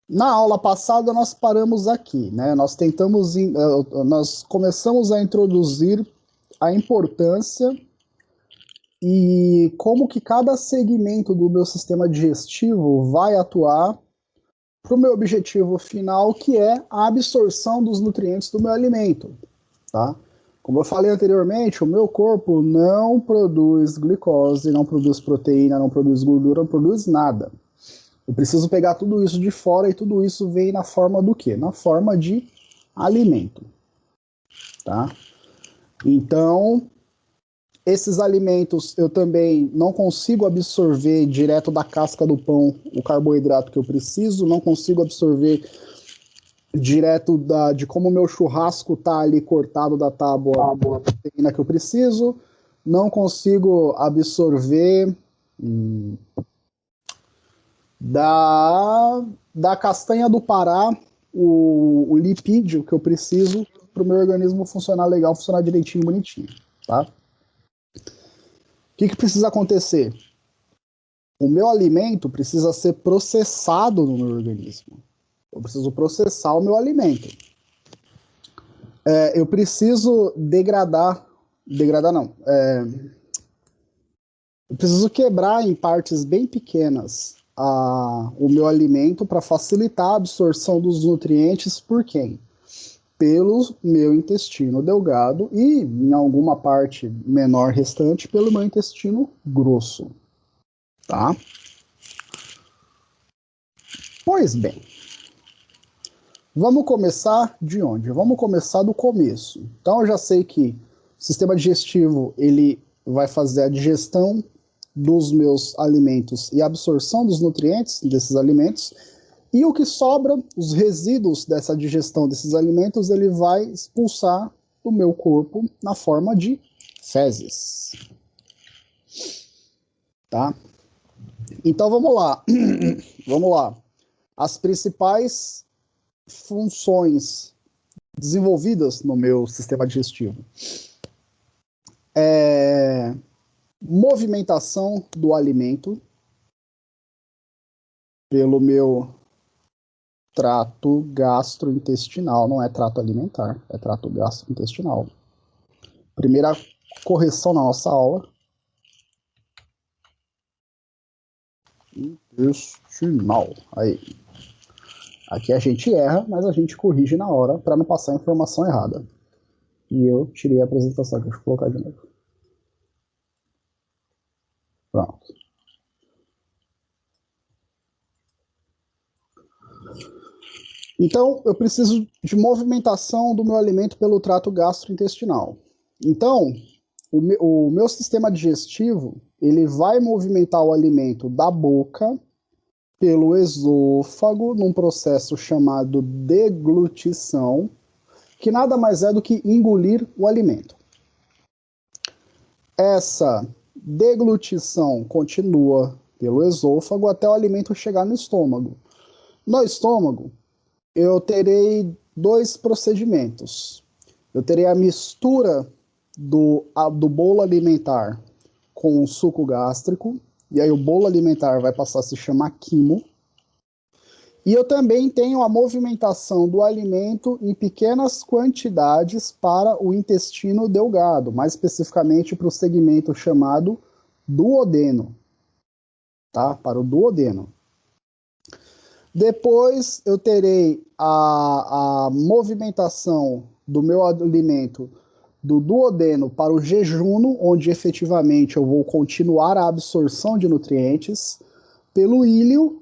Na aula passada nós paramos aqui, né? Nós começamos a introduzir a importância e como que cada segmento do meu sistema digestivo vai atuar para o meu objetivo final, que é a absorção dos nutrientes do meu alimento, tá? Como eu falei anteriormente, o meu corpo não produz glicose, não produz proteína, não produz gordura, não produz nada. Eu preciso pegar tudo isso de fora e tudo isso vem na forma do quê? Na forma de alimento, tá? Então, esses alimentos eu também não consigo absorver direto da casca do pão o carboidrato que eu preciso, não consigo absorver direto de como o meu churrasco tá ali cortado da tábua a proteína que eu preciso, não consigo absorver da castanha do Pará o lipídio que eu preciso para o meu organismo funcionar legal, funcionar direitinho, bonitinho, tá? O que precisa acontecer? O meu alimento precisa ser processado no meu organismo. Eu preciso processar o meu alimento. Eu preciso degradar não. Eu preciso quebrar em partes bem pequenas o meu alimento para facilitar a absorção dos nutrientes por quem? Pelo meu intestino delgado e, em alguma parte menor restante, pelo meu intestino grosso. Tá? Pois bem, vamos começar de onde? Vamos começar do começo. Então eu já sei que o sistema digestivo ele vai fazer a digestão dos meus alimentos e a absorção dos nutrientes desses alimentos, e o que sobra, os resíduos dessa digestão desses alimentos, ele vai expulsar do meu corpo na forma de fezes. Tá? Então vamos lá. Vamos lá. As principais funções desenvolvidas no meu sistema digestivo é movimentação do alimento pelo meu trato gastrointestinal, não é trato alimentar, é trato gastrointestinal. Primeira correção na nossa aula. Intestinal. Aí. Aqui a gente erra, mas a gente corrige na hora para não passar a informação errada. E eu tirei a apresentação, deixa eu colocar de novo. Pronto. Então, eu preciso movimentação do meu alimento pelo trato gastrointestinal. Então, o meu sistema digestivo, ele vai movimentar o alimento da boca pelo esôfago num processo chamado deglutição, que nada mais é do que engolir o alimento. Essa deglutição continua pelo esôfago até o alimento chegar no estômago. No estômago, eu terei dois procedimentos. Eu terei a mistura do bolo alimentar com o suco gástrico, e aí o bolo alimentar vai passar a se chamar quimo. E eu também tenho a movimentação do alimento em pequenas quantidades para o intestino delgado, mais especificamente para o segmento chamado duodeno, tá? Para o duodeno. Depois eu terei a movimentação do meu alimento do duodeno para o jejuno, onde efetivamente eu vou continuar a absorção de nutrientes, pelo íleo,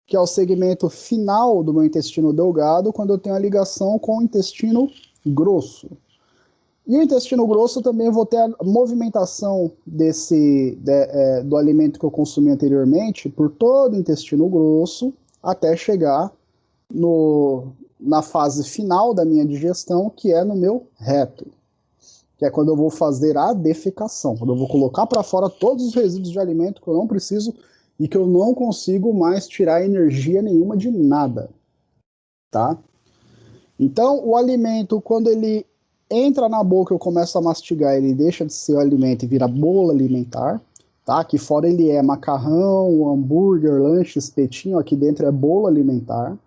que é o segmento final do meu intestino delgado, quando eu tenho a ligação com o intestino grosso. E o intestino grosso também vou ter a movimentação do alimento que eu consumi anteriormente por todo o intestino grosso, até chegar na fase final da minha digestão, que é no meu reto, que é quando eu vou fazer a defecação, quando eu vou colocar para fora todos os resíduos de alimento que eu não preciso e que eu não consigo mais tirar energia nenhuma de nada, tá? Então, o alimento, quando ele entra na boca, eu começo a mastigar, ele deixa de ser o alimento e vira bolo alimentar. tá? Aqui fora ele é macarrão, hambúrguer, lanche, espetinho, aqui dentro é bolo alimentar.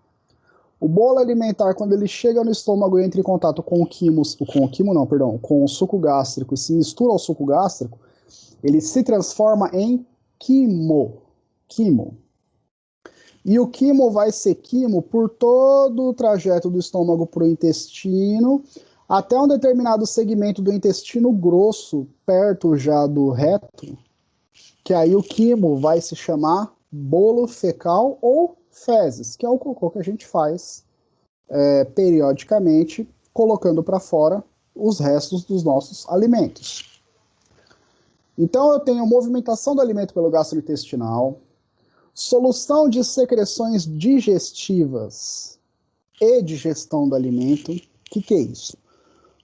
O bolo alimentar, quando ele chega no estômago e entra em contato com com o suco gástrico e se mistura ao suco gástrico, ele se transforma em quimo. E o quimo vai ser quimo por todo o trajeto do estômago para o intestino, até um determinado segmento do intestino grosso, perto já do reto, que aí o quimo vai se chamar bolo fecal ou fezes, que é o cocô que a gente faz periodicamente, colocando para fora os restos dos nossos alimentos. Então eu tenho movimentação do alimento pelo gastrointestinal, solução de secreções digestivas e digestão do alimento. O que é isso?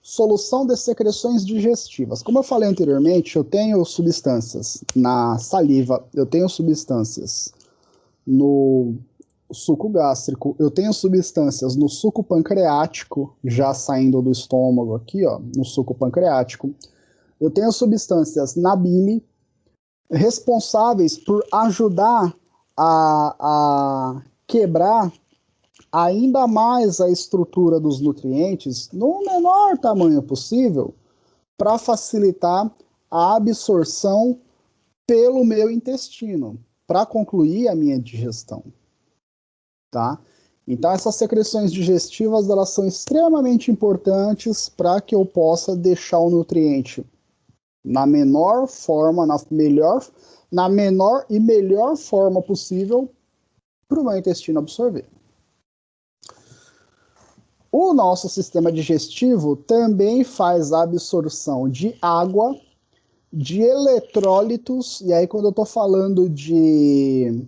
Solução de secreções digestivas. Como eu falei anteriormente, eu tenho substâncias na saliva, eu tenho substâncias no suco gástrico, eu tenho substâncias no suco pancreático, já saindo do estômago aqui, ó, no suco pancreático. Eu tenho substâncias na bile, responsáveis por ajudar a quebrar ainda mais a estrutura dos nutrientes no menor tamanho possível para facilitar a absorção pelo meu intestino, para concluir a minha digestão. Tá? Então essas secreções digestivas elas são extremamente importantes para que eu possa deixar o nutriente na menor forma, na menor e melhor forma possível para o meu intestino absorver. O nosso sistema digestivo também faz a absorção de água, de eletrólitos, e aí quando eu estou falando de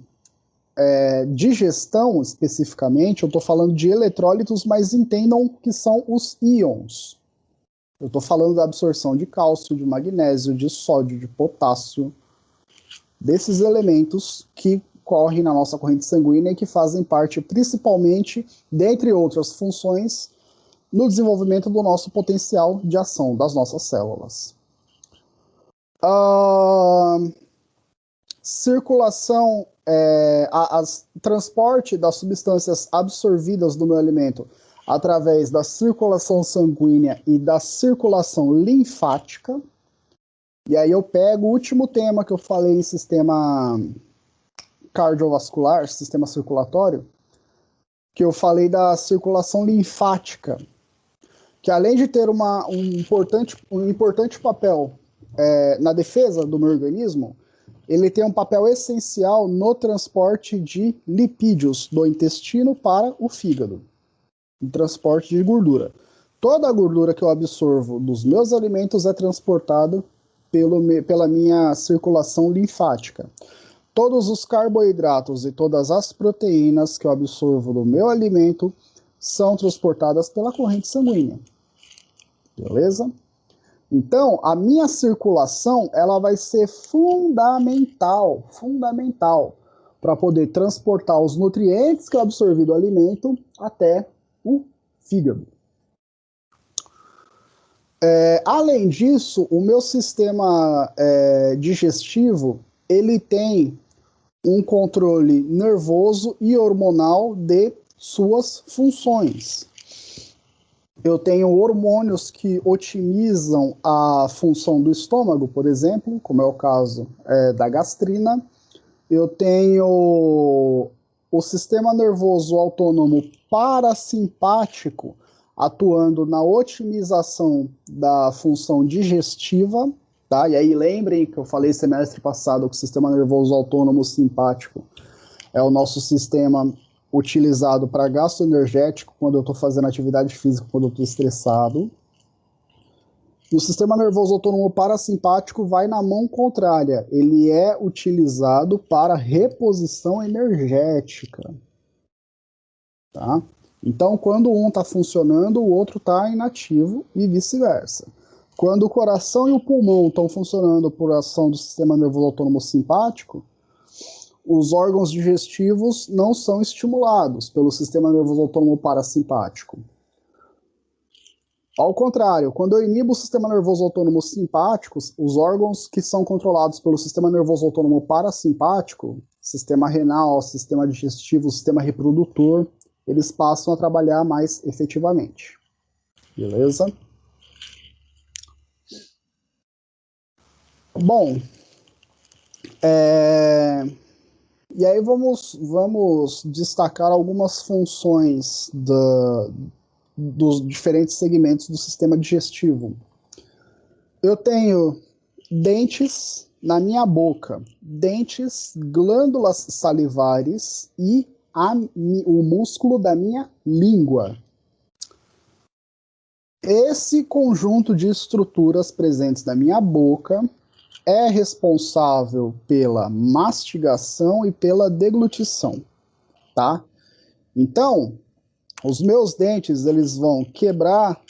digestão especificamente, eu estou falando de eletrólitos, mas entendam que são os íons. Eu estou falando da absorção de cálcio, de magnésio, de sódio, de potássio, desses elementos que correm na nossa corrente sanguínea e que fazem parte principalmente, dentre outras funções, no desenvolvimento do nosso potencial de ação das nossas células. Circulação, transporte das substâncias absorvidas do meu alimento através da circulação sanguínea e da circulação linfática. E aí eu pego o último tema que eu falei em sistema cardiovascular, sistema circulatório, que eu falei da circulação linfática, que além de ter um importante papel na defesa do meu organismo, ele tem um papel essencial no transporte de lipídios do intestino para o fígado, no transporte de gordura. Toda a gordura que eu absorvo dos meus alimentos é transportada pela minha circulação linfática. Todos os carboidratos e todas as proteínas que eu absorvo do meu alimento são transportadas pela corrente sanguínea. Beleza? Então, a minha circulação ela vai ser fundamental para poder transportar os nutrientes que eu absorvi do alimento até o fígado. Além disso, o meu sistema digestivo ele tem um controle nervoso e hormonal de suas funções. Eu tenho hormônios que otimizam a função do estômago, por exemplo, como é o caso da gastrina. Eu tenho o sistema nervoso autônomo parasimpático atuando na otimização da função digestiva, tá? E aí lembrem que eu falei semestre passado que o sistema nervoso autônomo simpático é o nosso sistema utilizado para gasto energético quando eu estou fazendo atividade física, quando eu estou estressado. E o sistema nervoso autônomo parasimpático vai na mão contrária. Ele é utilizado para reposição energética. Tá? Então, quando um está funcionando, o outro está inativo e vice-versa. Quando o coração e o pulmão estão funcionando por ação do sistema nervoso autônomo simpático, os órgãos digestivos não são estimulados pelo sistema nervoso autônomo parasimpático. Ao contrário, quando eu inibo o sistema nervoso autônomo simpático, os órgãos que são controlados pelo sistema nervoso autônomo parasimpático, sistema renal, sistema digestivo, sistema reprodutor, eles passam a trabalhar mais efetivamente. Beleza? Bom, e aí vamos destacar algumas funções dos diferentes segmentos do sistema digestivo. Eu tenho dentes na minha boca, dentes, glândulas salivares e o músculo da minha língua. Esse conjunto de estruturas presentes na minha boca é responsável pela mastigação e pela deglutição, tá? Então, os meus dentes, eles vão quebrar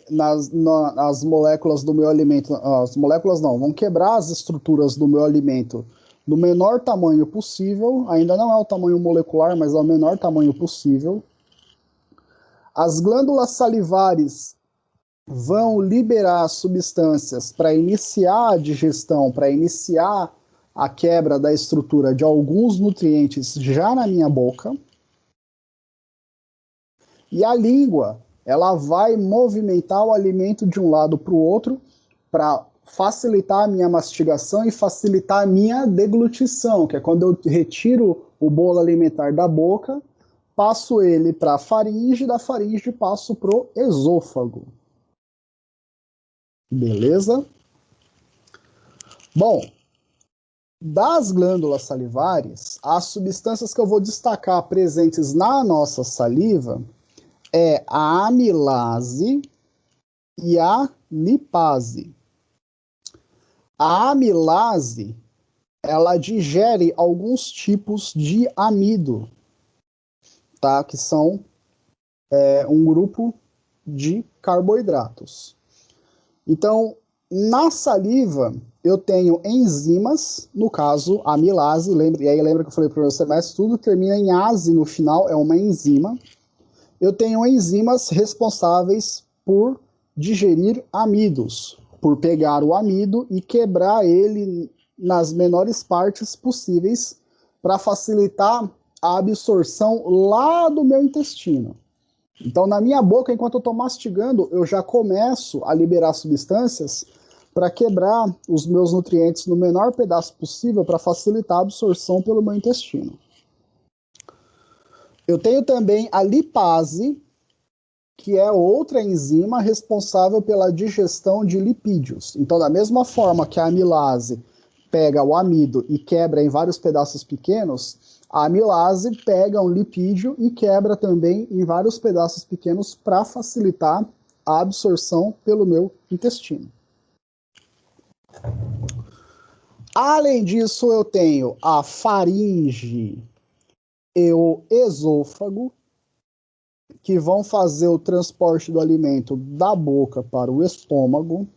nas moléculas do meu alimento, as moléculas não, vão quebrar as estruturas do meu alimento no menor tamanho possível, ainda não é o tamanho molecular, mas é o menor tamanho possível. As glândulas salivares vão liberar substâncias para iniciar a digestão, para iniciar a quebra da estrutura de alguns nutrientes já na minha boca. E a língua, ela vai movimentar o alimento de um lado para o outro para facilitar a minha mastigação e facilitar a minha deglutição, que é quando eu retiro o bolo alimentar da boca, passo ele para a faringe, da faringe passo para o esôfago. Beleza? Bom, das glândulas salivares, as substâncias que eu vou destacar presentes na nossa saliva é a amilase e a lipase. A amilase, ela digere alguns tipos de amido, tá? Que são um grupo de carboidratos. Então, na saliva, eu tenho enzimas, no caso, a amilase, e aí lembra que eu falei para você, mas tudo termina em ase no final, é uma enzima. Eu tenho enzimas responsáveis por digerir amidos, por pegar o amido e quebrar ele nas menores partes possíveis para facilitar a absorção lá do meu intestino. Então, na minha boca, enquanto eu estou mastigando, eu já começo a liberar substâncias para quebrar os meus nutrientes no menor pedaço possível para facilitar a absorção pelo meu intestino. Eu tenho também a lipase, que é outra enzima responsável pela digestão de lipídios. Então, da mesma forma que a amilase pega o amido e quebra em vários pedaços pequenos, a amilase pega um lipídio e quebra também em vários pedaços pequenos para facilitar a absorção pelo meu intestino. Além disso, eu tenho a faringe e o esôfago, que vão fazer o transporte do alimento da boca para o estômago.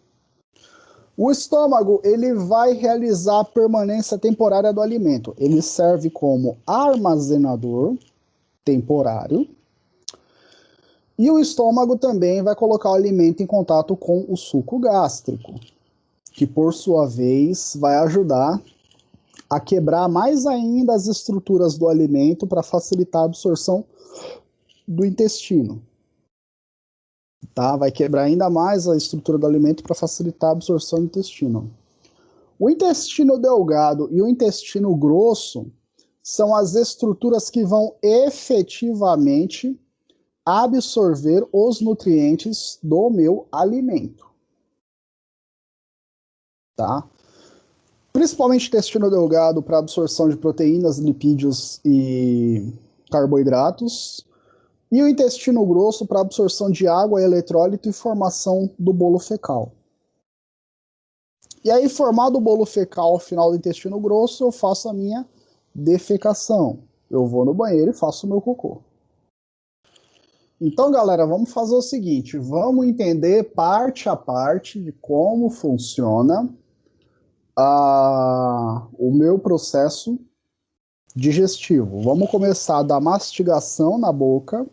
O estômago, ele vai realizar a permanência temporária do alimento. Ele serve como armazenador temporário. E o estômago também vai colocar o alimento em contato com o suco gástrico, que por sua vez vai ajudar a quebrar mais ainda as estruturas do alimento para facilitar a absorção do intestino. Tá? Vai quebrar ainda mais a estrutura do alimento para facilitar a absorção do intestino. O intestino delgado e o intestino grosso são as estruturas que vão efetivamente absorver os nutrientes do meu alimento. Tá? Principalmente intestino delgado para absorção de proteínas, lipídios e carboidratos. E o intestino grosso para absorção de água, eletrólito e formação do bolo fecal. E aí, formado o bolo fecal ao final do intestino grosso, eu faço a minha defecação. Eu vou no banheiro e faço o meu cocô. Então, galera, vamos fazer o seguinte, vamos entender parte a parte de como funciona o meu processo digestivo. Vamos começar da mastigação na boca,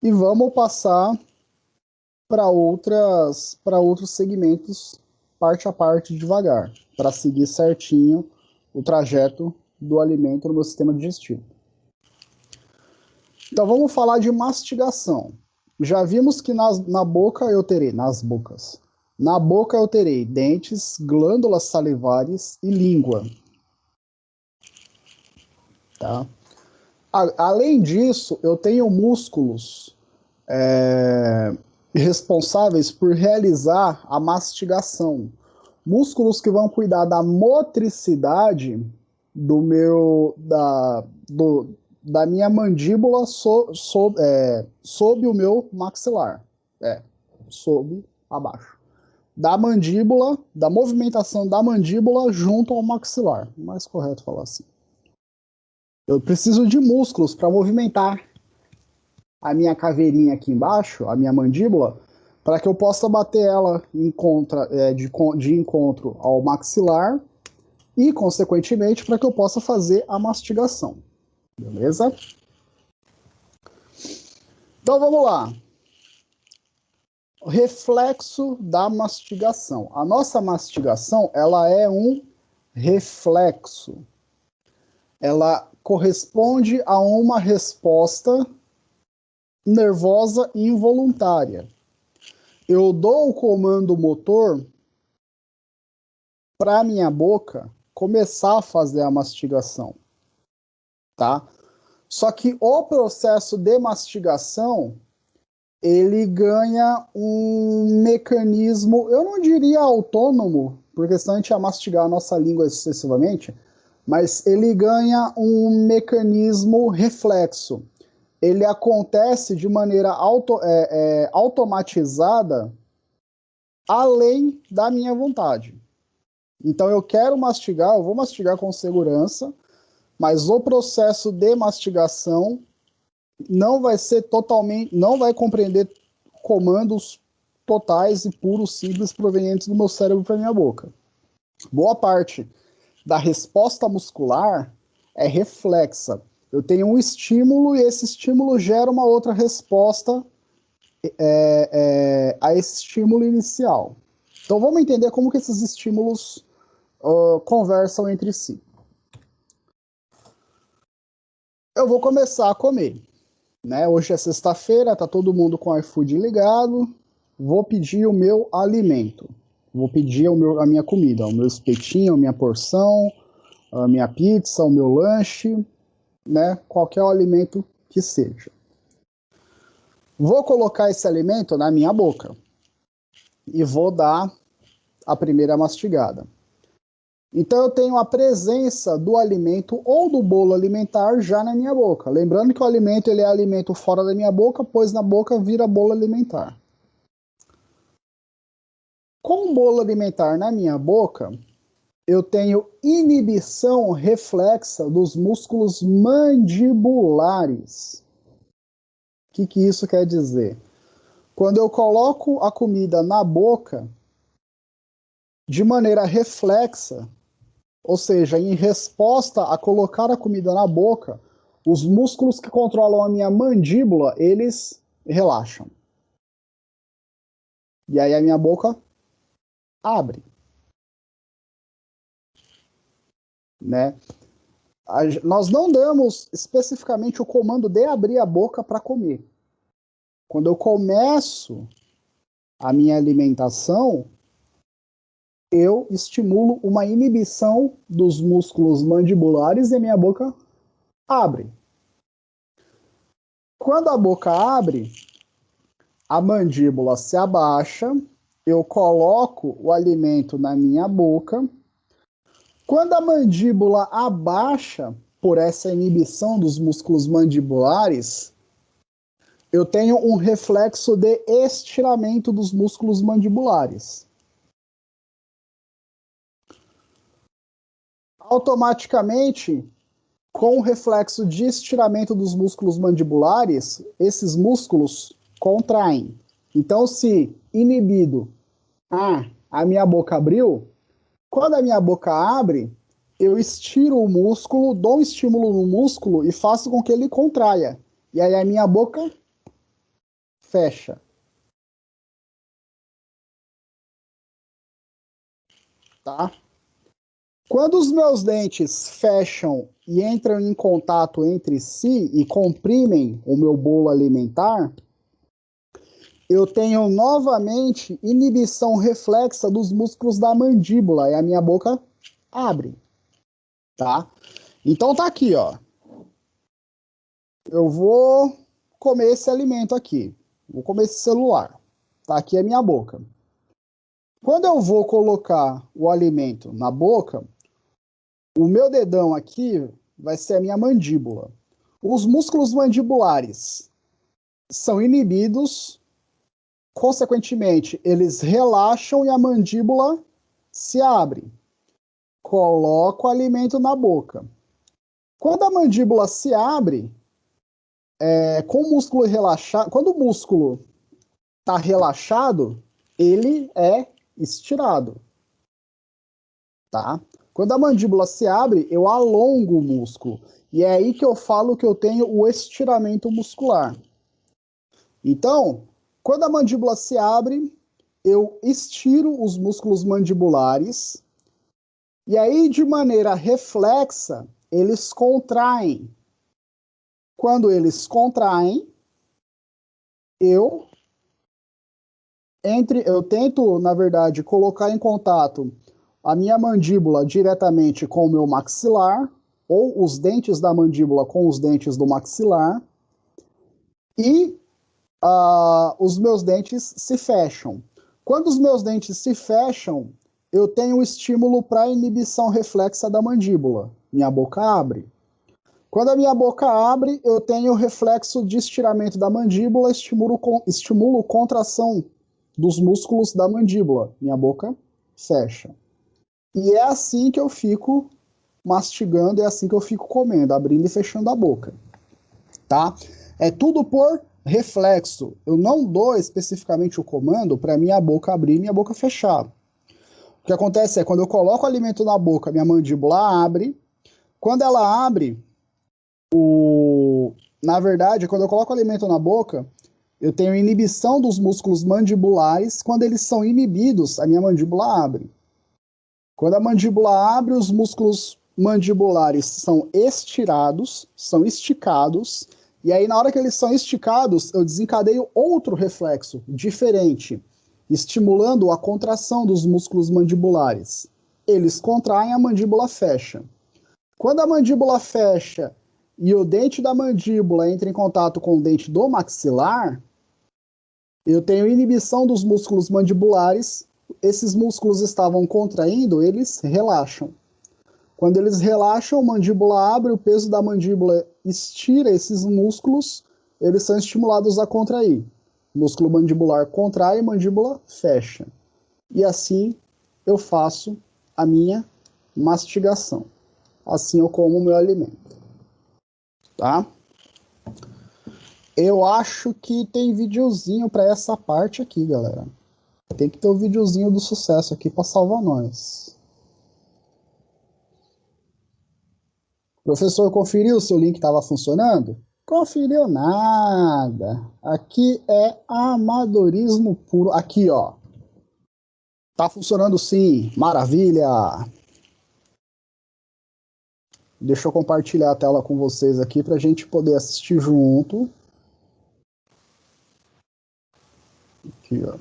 E vamos passar para outros segmentos, parte a parte, devagar, para seguir certinho o trajeto do alimento no meu sistema digestivo. Então vamos falar de mastigação. Já vimos que na boca eu terei, nas bocas, na boca eu terei dentes, glândulas salivares e língua. Tá? Além disso, eu tenho músculos responsáveis por realizar a mastigação. Músculos que vão cuidar da motricidade da minha mandíbula sob o meu maxilar. Sob, abaixo. Da mandíbula, da movimentação da mandíbula junto ao maxilar. Mais correto falar assim. Eu preciso de músculos para movimentar a minha caveirinha aqui embaixo, a minha mandíbula, para que eu possa bater ela de encontro ao maxilar e, consequentemente, para que eu possa fazer a mastigação. Beleza? Então vamos lá. O reflexo da mastigação. A nossa mastigação, ela é um reflexo. Ela corresponde a uma resposta nervosa involuntária. Eu dou o comando motor para a minha boca começar a fazer a mastigação, tá? Só que o processo de mastigação, ele ganha um mecanismo, eu não diria autônomo, porque senão a gente ia mastigar a nossa língua excessivamente, mas ele ganha um mecanismo reflexo. Ele acontece de maneira automatizada além da minha vontade. Então eu quero mastigar, eu vou mastigar com segurança, mas o processo de mastigação não vai compreender comandos totais e puros, simples, provenientes do meu cérebro para minha boca. Boa parte da resposta muscular é reflexa. Eu tenho um estímulo e esse estímulo gera uma outra resposta a esse estímulo inicial. Então vamos entender como que esses estímulos conversam entre si. Eu vou começar a comer. Né? Hoje é sexta-feira, tá todo mundo com o iFood ligado. Vou pedir o meu alimento. Vou pedir a minha comida, o meu espetinho, a minha porção, a minha pizza, o meu lanche, né? Qualquer alimento que seja. Vou colocar esse alimento na minha boca e vou dar a primeira mastigada. Então eu tenho a presença do alimento ou do bolo alimentar já na minha boca. Lembrando que o alimento ele é alimento fora da minha boca, pois na boca vira bolo alimentar. Com o bolo alimentar na minha boca, eu tenho inibição reflexa dos músculos mandibulares. O que isso quer dizer? Quando eu coloco a comida na boca, de maneira reflexa, ou seja, em resposta a colocar a comida na boca, os músculos que controlam a minha mandíbula, eles relaxam. E aí a minha boca abre. Né? Nós não damos especificamente o comando de abrir a boca para comer. Quando eu começo a minha alimentação, eu estimulo uma inibição dos músculos mandibulares e a minha boca abre. Quando a boca abre, a mandíbula se abaixa, eu coloco o alimento na minha boca. Quando a mandíbula abaixa por essa inibição dos músculos mandibulares, eu tenho um reflexo de estiramento dos músculos mandibulares. Automaticamente, com o reflexo de estiramento dos músculos mandibulares, esses músculos contraem. Então, se inibido, a minha boca abriu, quando a minha boca abre, eu estiro o músculo, dou um estímulo no músculo e faço com que ele contraia. E aí a minha boca fecha. Tá? Quando os meus dentes fecham e entram em contato entre si e comprimem o meu bolo alimentar, eu tenho novamente inibição reflexa dos músculos da mandíbula e a minha boca abre, tá? Então tá aqui, ó. Eu vou comer esse alimento aqui. Vou comer esse celular. Tá aqui a minha boca. Quando eu vou colocar o alimento na boca, o meu dedão aqui vai ser a minha mandíbula. Os músculos mandibulares são inibidos, consequentemente, eles relaxam e a mandíbula se abre. Coloco o alimento na boca. Quando a mandíbula se abre, com o músculo relaxado, quando o músculo está relaxado, ele é estirado, tá? Quando a mandíbula se abre, eu alongo o músculo. E é aí que eu falo que eu tenho o estiramento muscular. Então, quando a mandíbula se abre, eu estiro os músculos mandibulares. E aí, de maneira reflexa, eles contraem. Quando eles contraem, eu tento, na verdade, colocar em contato a minha mandíbula diretamente com o meu maxilar, ou os dentes da mandíbula com os dentes do maxilar, e os meus dentes se fecham. Quando os meus dentes se fecham, eu tenho um estímulo para inibição reflexa da mandíbula. Minha boca abre. Quando a minha boca abre, eu tenho reflexo de estiramento da mandíbula, estimulo contração dos músculos da mandíbula. Minha boca fecha. E é assim que eu fico mastigando, é assim que eu fico comendo, abrindo e fechando a boca. Tá? É tudo por reflexo. Eu não dou especificamente o comando para minha boca abrir e minha boca fechar. O que acontece é, quando eu coloco o alimento na boca, minha mandíbula abre. Quando ela abre, na verdade, quando eu coloco o alimento na boca, eu tenho inibição dos músculos mandibulares. Quando eles são inibidos, a minha mandíbula abre. Quando a mandíbula abre, os músculos mandibulares são estirados, são esticados, e aí na hora que eles são esticados, eu desencadeio outro reflexo diferente, estimulando a contração dos músculos mandibulares. Eles contraem, a mandíbula fecha. Quando a mandíbula fecha e o dente da mandíbula entra em contato com o dente do maxilar, eu tenho inibição dos músculos mandibulares. Esses músculos estavam contraindo, eles relaxam. Quando eles relaxam, a mandíbula abre, o peso da mandíbula estira esses músculos, eles são estimulados a contrair. O músculo mandibular contrai, a mandíbula fecha. E assim eu faço a minha mastigação. Assim eu como o meu alimento. Tá? Eu acho que tem videozinho para essa parte aqui, galera. Tem que ter o videozinho do sucesso aqui para salvar nós. Professor, conferiu se o link estava funcionando? Conferiu nada. Aqui é amadorismo puro. Aqui, ó. Tá funcionando sim. Maravilha. Deixa eu compartilhar a tela com vocês aqui para a gente poder assistir junto. Aqui, ó.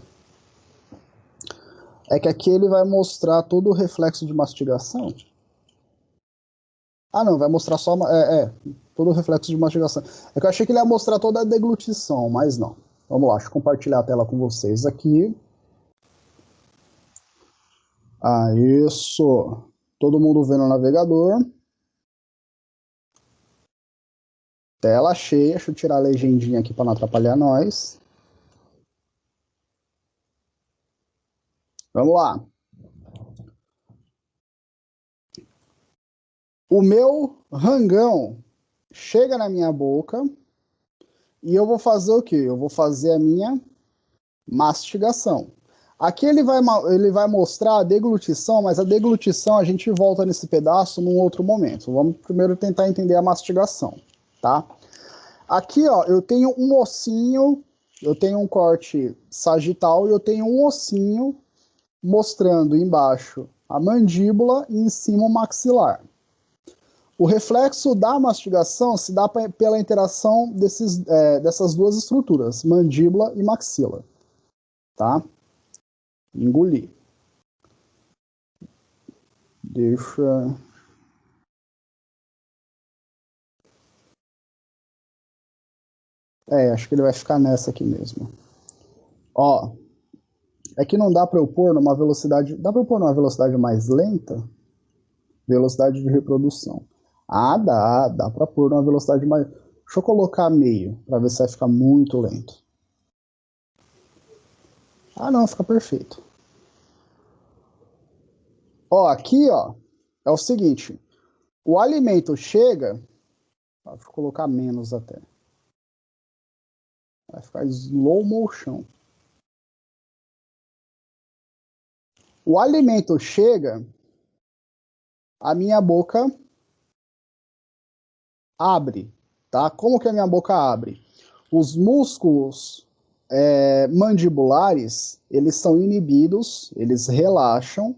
É que aqui ele vai mostrar todo o reflexo de mastigação. Ah, não, vai mostrar só... todo o reflexo de mastigação. É que eu achei que ele ia mostrar toda a deglutição, mas não. Vamos lá, deixa eu compartilhar a tela com vocês aqui. Ah, isso. Todo mundo vendo o navegador. Tela cheia. Deixa eu tirar a legendinha aqui para não atrapalhar nós. Vamos lá. O meu rangão chega na minha boca e eu vou fazer o quê? Eu vou fazer a minha mastigação. Aqui ele vai mostrar a deglutição, mas a deglutição a gente volta nesse pedaço num outro momento. Vamos primeiro tentar entender a mastigação, tá? Aqui, ó, eu tenho um ossinho eu tenho um corte sagital e eu tenho um ossinho mostrando embaixo a mandíbula e em cima o maxilar. O reflexo da mastigação se dá pela interação dessas duas estruturas, mandíbula e maxila. Tá? Engolir. Deixa... acho que ele vai ficar nessa aqui mesmo. Ó, é que não dá para eu pôr numa velocidade... Dá para eu pôr numa velocidade mais lenta? Velocidade de reprodução. Ah, dá para pôr numa velocidade mais... Deixa eu colocar meio, para ver se vai ficar muito lento. Ah, não, fica perfeito. Ó, aqui, ó, é o seguinte. O alimento chega... Deixa eu colocar menos até. Vai ficar slow motion. O alimento chega, a minha boca abre, tá? Como que a minha boca abre? Os músculos mandibulares, eles são inibidos, eles relaxam,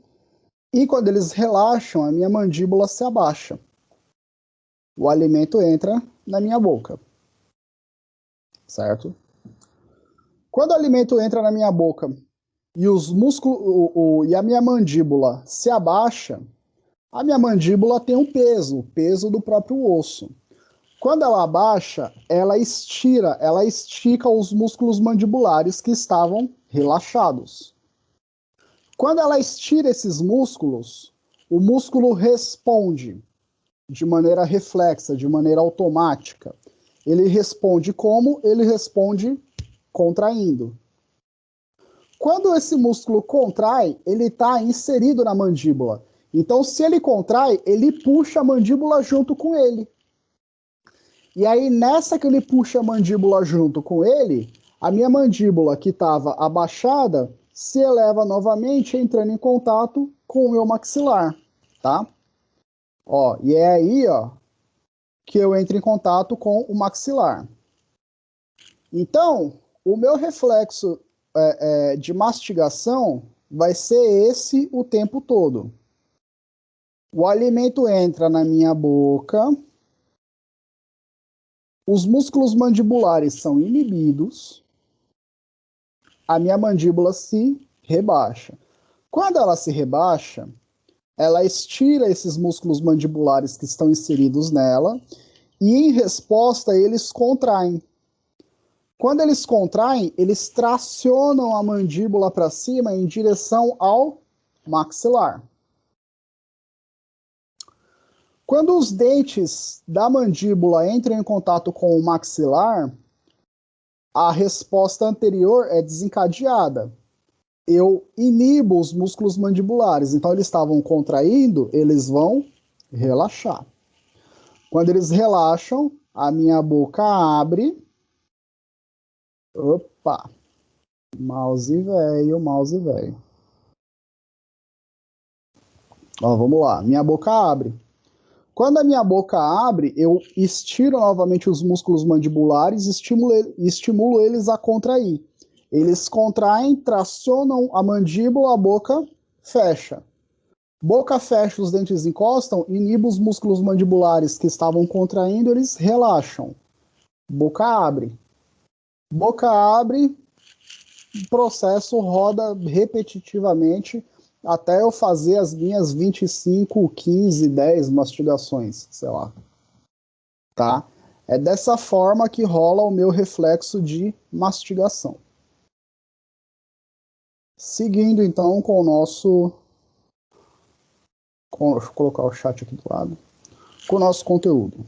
e quando eles relaxam, a minha mandíbula se abaixa. O alimento entra na minha boca, certo? Quando o alimento entra na minha boca e os músculos e a minha mandíbula se abaixa, a minha mandíbula tem um peso, o peso do próprio osso. Quando ela abaixa, ela estica os músculos mandibulares que estavam relaxados. Quando ela estira esses músculos, o músculo responde de maneira reflexa, de maneira automática. Ele responde como? Ele responde contraindo. Quando esse músculo contrai, ele está inserido na mandíbula. Então, se ele contrai, ele puxa a mandíbula junto com ele. E aí, nessa que ele puxa a mandíbula junto com ele, a minha mandíbula, que estava abaixada, se eleva novamente, entrando em contato com o meu maxilar, tá? Ó, e é aí, ó, que eu entro em contato com o maxilar. Então, o meu reflexo de mastigação vai ser esse o tempo todo. O alimento entra na minha boca, os músculos mandibulares são inibidos, a minha mandíbula se rebaixa. Quando ela se rebaixa, ela estira esses músculos mandibulares que estão inseridos nela e, em resposta, eles contraem. Quando eles contraem, eles tracionam a mandíbula para cima em direção ao maxilar. Quando os dentes da mandíbula entram em contato com o maxilar, a resposta anterior é desencadeada. Eu inibo os músculos mandibulares, então eles estavam contraindo, eles vão relaxar. Quando eles relaxam, a minha boca abre. Opa! Mouse velho, mouse velho. Ó, vamos lá. Minha boca abre. Quando a minha boca abre, eu estiro novamente os músculos mandibulares e estimulo eles a contrair. Eles contraem, tracionam a mandíbula, a boca fecha. Boca fecha, os dentes encostam, inibe os músculos mandibulares que estavam contraindo, eles relaxam. Boca abre. Boca abre, o processo roda repetitivamente até eu fazer as minhas 25, 15, 10 mastigações, sei lá. Tá? É dessa forma que rola o meu reflexo de mastigação. Seguindo, então, com o nosso... Deixa eu colocar o chat aqui do lado. Com o nosso conteúdo.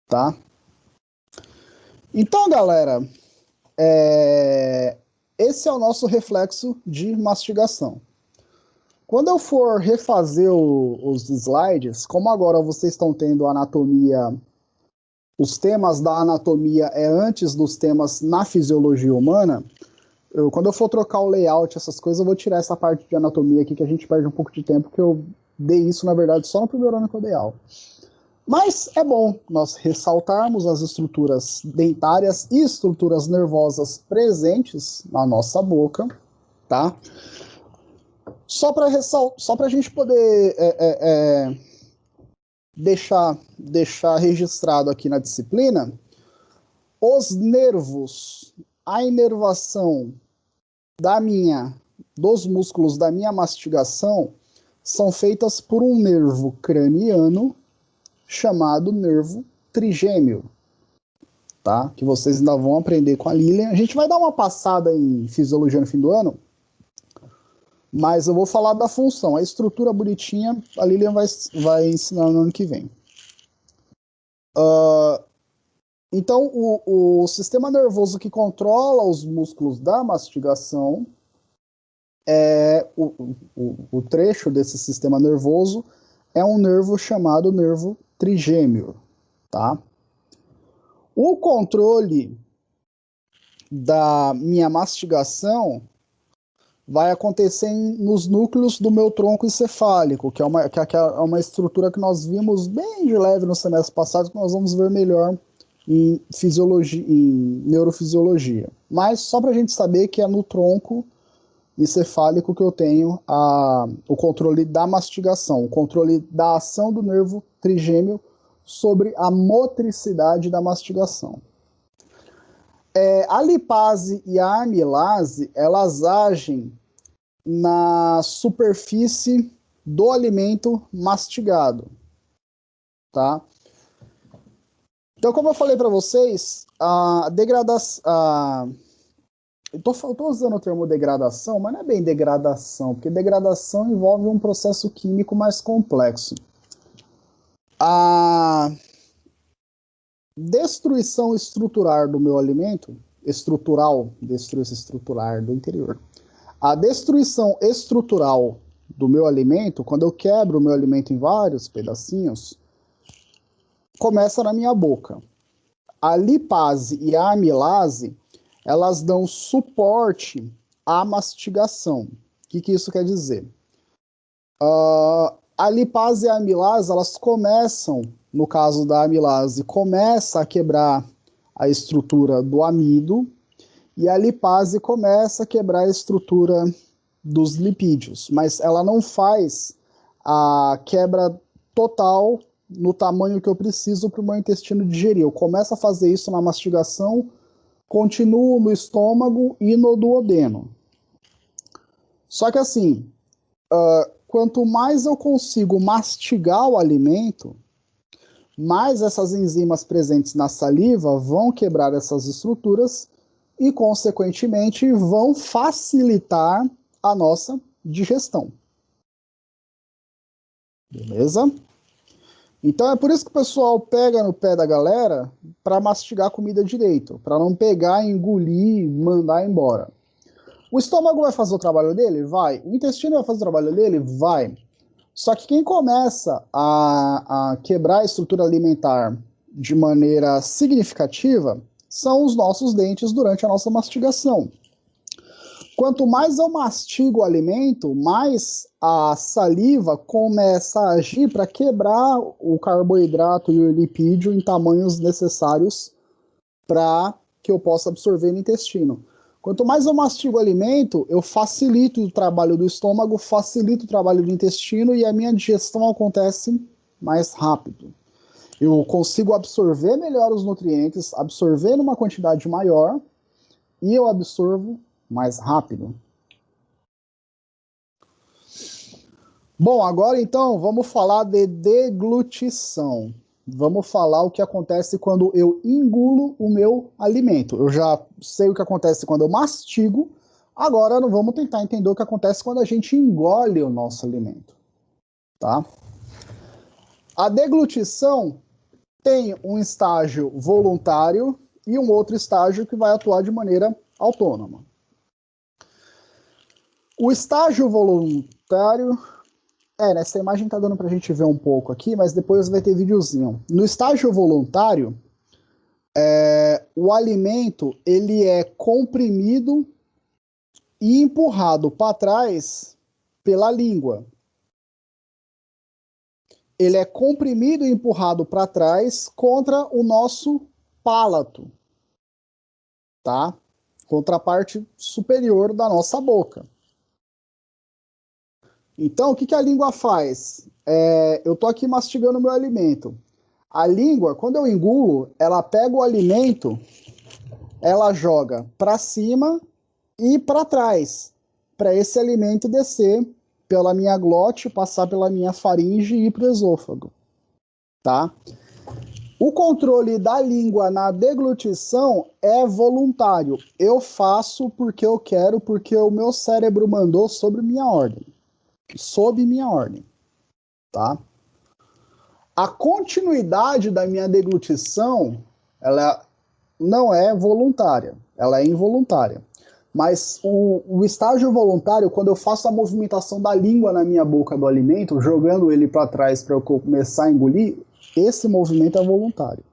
Tá? Então, galera, esse é o nosso reflexo de mastigação. Quando eu for refazer os slides, como agora vocês estão tendo anatomia, os temas da anatomia é antes dos temas na fisiologia humana, quando eu for trocar o layout, essas coisas, eu vou tirar essa parte de anatomia aqui, que a gente perde um pouco de tempo, que eu dei isso, na verdade, só no primeiro ano que eu dei aula. Mas é bom nós ressaltarmos as estruturas dentárias e estruturas nervosas presentes na nossa boca, tá? Só para a gente poder deixar registrado aqui na disciplina, os nervos, a inervação dos músculos da minha mastigação são feitas por um nervo craniano chamado nervo trigêmeo, tá? Que vocês ainda vão aprender com a Lilian. A gente vai dar uma passada em fisiologia no fim do ano, mas eu vou falar da função. A estrutura bonitinha, a Lilian vai ensinar no ano que vem. Então, o sistema nervoso que controla os músculos da mastigação o trecho desse sistema nervoso é um nervo chamado nervo trigêmeo, tá? O controle da minha mastigação vai acontecer nos núcleos do meu tronco encefálico, que é uma estrutura que nós vimos bem de leve no semestre passado, que nós vamos ver melhor em neurofisiologia. Mas só para a gente saber que é no tronco encefálico que eu tenho o controle da mastigação, o controle da ação do nervo trigêmeo sobre a motricidade da mastigação. A lipase e a amilase, elas agem na superfície do alimento mastigado, tá? Então, como eu falei para vocês, a degradação... Eu tô usando o termo degradação, mas não é bem degradação, porque degradação envolve um processo químico mais complexo. A destruição estrutural do meu alimento, destruição estrutural do interior. A destruição estrutural do meu alimento, quando eu quebro o meu alimento em vários pedacinhos, começa na minha boca. A lipase e a amilase, elas dão suporte à mastigação. O que isso quer dizer? A lipase e a amilase, elas começam, no caso da amilase, começa a quebrar a estrutura do amido, e a lipase começa a quebrar a estrutura dos lipídios, mas ela não faz a quebra total no tamanho que eu preciso para o meu intestino digerir. Eu começo a fazer isso na mastigação, continuo no estômago e no duodeno. Só que assim, quanto mais eu consigo mastigar o alimento, mais essas enzimas presentes na saliva vão quebrar essas estruturas e, consequentemente, vão facilitar a nossa digestão. Beleza? Então é por isso que o pessoal pega no pé da galera para mastigar comida direito, para não pegar, engolir, mandar embora. O estômago vai fazer o trabalho dele? Vai. O intestino vai fazer o trabalho dele? Vai. Só que quem começa a quebrar a estrutura alimentar de maneira significativa são os nossos dentes durante a nossa mastigação. Quanto mais eu mastigo o alimento, mais a saliva começa a agir para quebrar o carboidrato e o lipídio em tamanhos necessários para que eu possa absorver no intestino. Quanto mais eu mastigo o alimento, eu facilito o trabalho do estômago, facilito o trabalho do intestino e a minha digestão acontece mais rápido. Eu consigo absorver melhor os nutrientes, absorver numa quantidade maior e eu absorvo mais rápido. Bom, agora então vamos falar de deglutição. Vamos falar o que acontece quando eu engulo o meu alimento. Eu já sei o que acontece quando eu mastigo, agora vamos tentar entender o que acontece quando a gente engole o nosso alimento. Tá? A deglutição tem um estágio voluntário e um outro estágio que vai atuar de maneira autônoma. O estágio voluntário... nessa imagem tá dando pra gente ver um pouco aqui, mas depois vai ter videozinho. No estágio voluntário, o alimento ele é comprimido e empurrado para trás pela língua. ele é comprimido e empurrado para trás contra o nosso palato, tá? Contra a parte superior da nossa boca. Então, o que, que a língua faz? Eu tô aqui mastigando o meu alimento. A língua, quando eu engulo, ela pega o alimento, ela joga para cima e para trás, para esse alimento descer pela minha glote, passar pela minha faringe e ir para o esôfago, tá? O controle da língua na deglutição é voluntário. Eu faço porque eu quero, porque o meu cérebro mandou sob minha ordem. Sob minha ordem, tá? A continuidade da minha deglutição, ela não é voluntária, ela é involuntária. Mas o estágio voluntário, quando eu faço a movimentação da língua na minha boca do alimento, jogando ele para trás para eu começar a engolir, esse movimento é voluntário.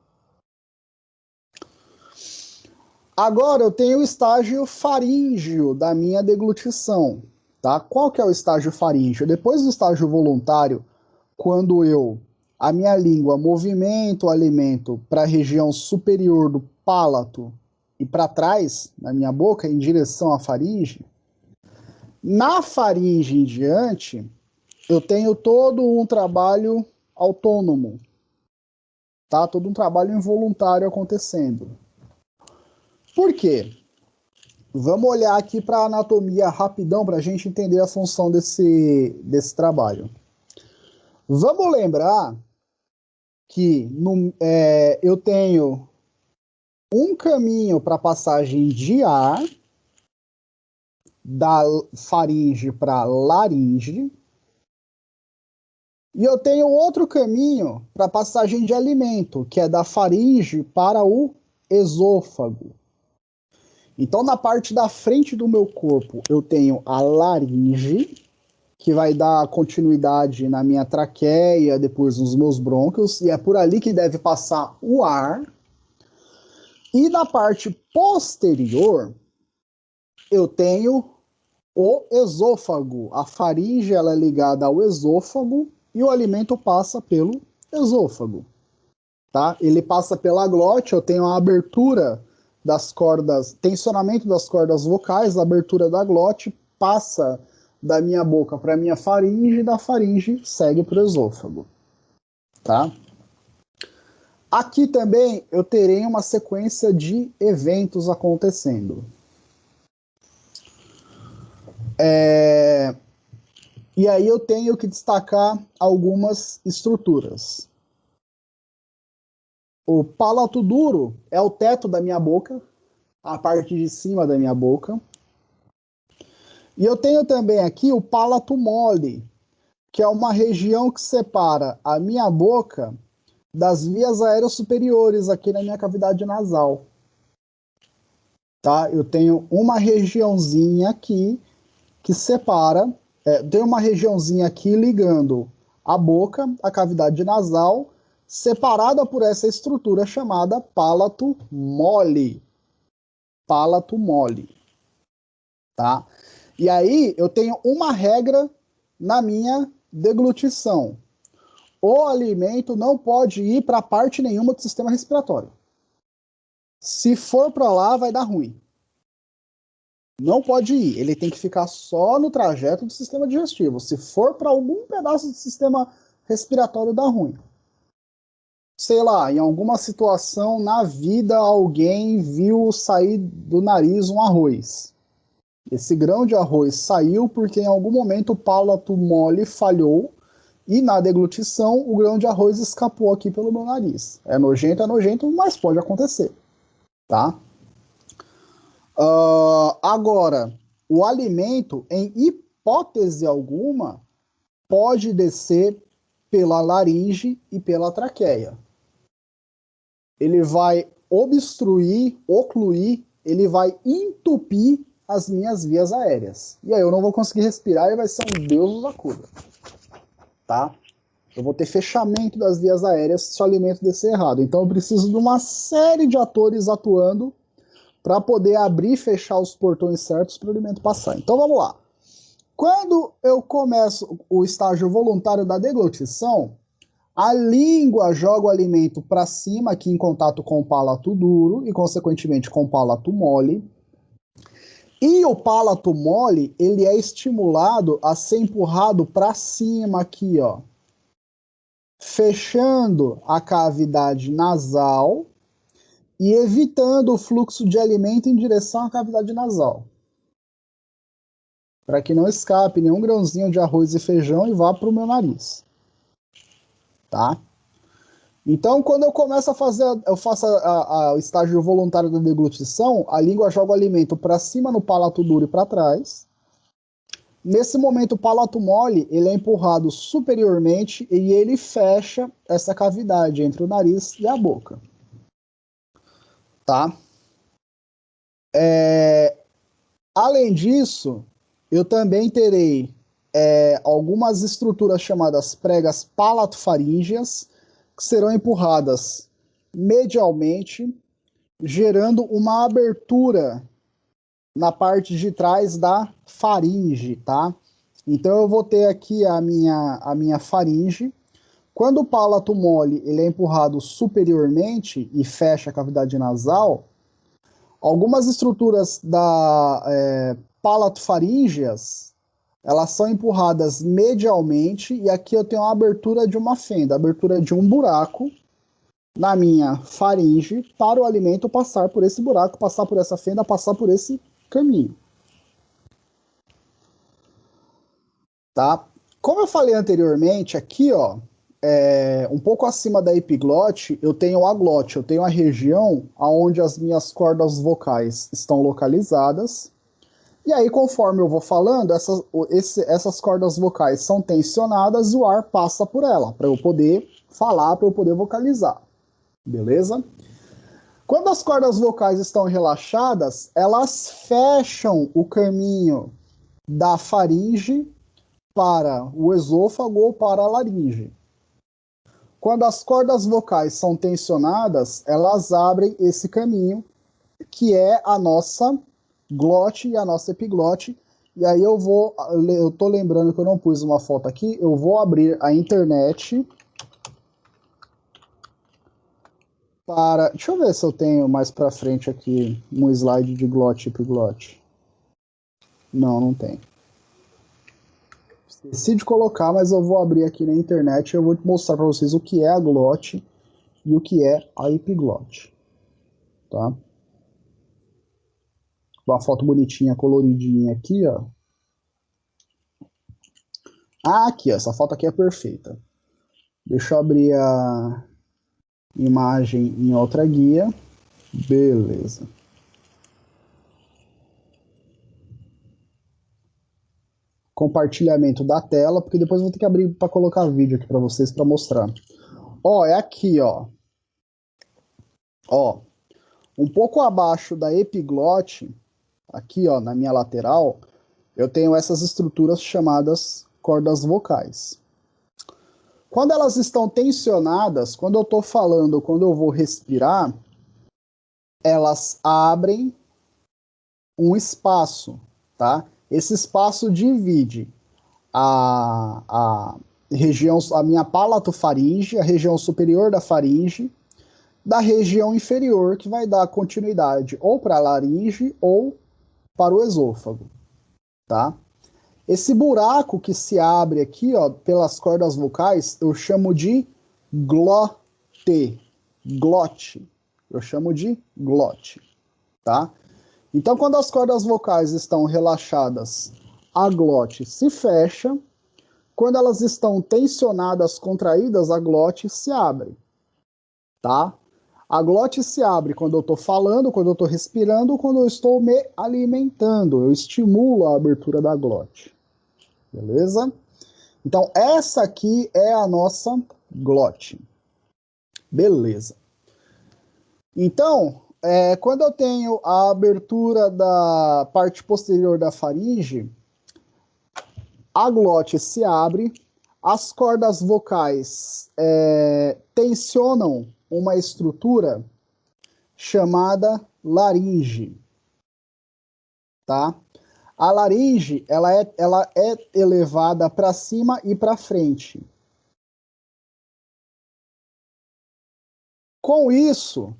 Agora eu tenho o estágio faríngeo da minha deglutição. Tá? Qual que é o estágio faríngeo? Depois do estágio voluntário, quando a minha língua movimenta o alimento para a região superior do palato e para trás, na minha boca, em direção à faringe, na faringe em diante, eu tenho todo um trabalho autônomo, tá? Todo um trabalho involuntário acontecendo. Por quê? Vamos olhar aqui para a anatomia rapidão para a gente entender a função desse trabalho. Vamos lembrar que eu tenho um caminho para passagem de ar da faringe para laringe e eu tenho outro caminho para passagem de alimento, que é da faringe para o esôfago. Então, na parte da frente do meu corpo, eu tenho a laringe, que vai dar continuidade na minha traqueia, depois nos meus brônquios, e é por ali que deve passar o ar. E na parte posterior, eu tenho o esôfago. A faringe ela é ligada ao esôfago e o alimento passa pelo esôfago. Tá? Ele passa pela glote, eu tenho a abertura das cordas, tensionamento das cordas vocais, a abertura da glote, passa da minha boca para a minha faringe e da faringe segue para o esôfago. Tá? Aqui também eu terei uma sequência de eventos acontecendo. E aí eu tenho que destacar algumas estruturas. O palato duro é o teto da minha boca, a parte de cima da minha boca. E eu tenho também aqui o palato mole, que é uma região que separa a minha boca das vias aéreas superiores aqui na minha cavidade nasal. Tá? Eu tenho uma regiãozinha aqui que separa, tem uma regiãozinha aqui ligando a boca, a cavidade nasal, separada por essa estrutura chamada palato mole. Palato mole. Tá? E aí eu tenho uma regra na minha deglutição. O alimento não pode ir para parte nenhuma do sistema respiratório. Se for para lá, vai dar ruim. Não pode ir. Ele tem que ficar só no trajeto do sistema digestivo. Se for para algum pedaço do sistema respiratório, dá ruim. Sei lá, em alguma situação na vida, alguém viu sair do nariz um arroz. Esse grão de arroz saiu porque em algum momento o palato mole falhou e na deglutição o grão de arroz escapou aqui pelo meu nariz. É nojento, mas pode acontecer. Tá? Agora, o alimento, em hipótese alguma, pode descer pela laringe e pela traqueia. Ele vai obstruir, ocluir, ele vai entupir as minhas vias aéreas. E aí eu não vou conseguir respirar e vai ser um Deus nos acuda. Tá? Eu vou ter fechamento das vias aéreas se o alimento descer errado. Então eu preciso de uma série de atores atuando para poder abrir e fechar os portões certos para o alimento passar. Então vamos lá. Quando eu começo o estágio voluntário da deglutição, A língua joga o alimento para cima, aqui em contato com o palato duro e, consequentemente, com o palato mole. E o palato mole, ele é estimulado a ser empurrado para cima aqui, ó, fechando a cavidade nasal e evitando o fluxo de alimento em direção à cavidade nasal, para que não escape nenhum grãozinho de arroz e feijão e vá para o meu nariz, tá? Então, quando eu começo a fazer, eu faço o estágio voluntário da deglutição, a língua joga o alimento para cima no palato duro e para trás. Nesse momento, o palato mole ele é empurrado superiormente e ele fecha essa cavidade entre o nariz e a boca, tá? Além disso, eu também terei algumas estruturas chamadas pregas palatofaríngeas, que serão empurradas medialmente, gerando uma abertura na parte de trás da faringe, tá? Então eu vou ter aqui a minha faringe. Quando o palato mole ele é empurrado superiormente e fecha a cavidade nasal, algumas estruturas da palatofaríngeas elas são empurradas medialmente e aqui eu tenho a abertura de uma fenda, a abertura de um buraco na minha faringe para o alimento passar por esse buraco, passar por essa fenda, passar por esse caminho. Tá? Como eu falei anteriormente, aqui, ó, um pouco acima da epiglote, eu tenho a glote, eu tenho a região onde as minhas cordas vocais estão localizadas. E aí, conforme eu vou falando, essas cordas vocais são tensionadas e o ar passa por ela, para eu poder falar, para eu poder vocalizar. Beleza? Quando as cordas vocais estão relaxadas, elas fecham o caminho da faringe para o esôfago ou para a laringe. Quando as cordas vocais são tensionadas, elas abrem esse caminho, que é a nossa glote e a nossa epiglote. E aí eu tô lembrando que eu não pus uma foto aqui, eu vou abrir a internet para... Deixa eu ver se eu tenho mais para frente aqui um slide de glote e epiglote. Não, não tem. Esqueci de colocar, mas eu vou abrir aqui na internet e eu vou mostrar para vocês o que é a glote e o que é a epiglote. Tá? Uma foto bonitinha, coloridinha aqui, ó. Ah, aqui, ó, essa foto aqui é perfeita. Deixa eu abrir a imagem em outra guia. Beleza. Compartilhamento da tela, porque depois eu vou ter que abrir para colocar vídeo aqui para vocês para mostrar. Ó, é aqui, ó. Ó, um pouco abaixo da epiglote, aqui, ó, na minha lateral, eu tenho essas estruturas chamadas cordas vocais. Quando elas estão tensionadas, quando eu estou falando, quando eu vou respirar, elas abrem um espaço, tá? Esse espaço divide a região, a minha palatofaringe, a região superior da faringe, da região inferior, que vai dar continuidade ou para a laringe ou para o esôfago, tá? Esse buraco que se abre aqui, ó, pelas cordas vocais, eu chamo de glote. Glote. Eu chamo de glote, tá? Então, quando as cordas vocais estão relaxadas, a glote se fecha. Quando elas estão tensionadas, contraídas, a glote se abre, tá? A glote se abre quando eu estou falando, quando eu estou respirando, quando eu estou me alimentando. Eu estimulo a abertura da glote. Beleza? Então, essa aqui é a nossa glote. Beleza. Então, quando eu tenho a abertura da parte posterior da faringe, a glote se abre, as cordas vocais tensionam uma estrutura chamada laringe, tá? A laringe ela é elevada para cima e para frente. Com isso,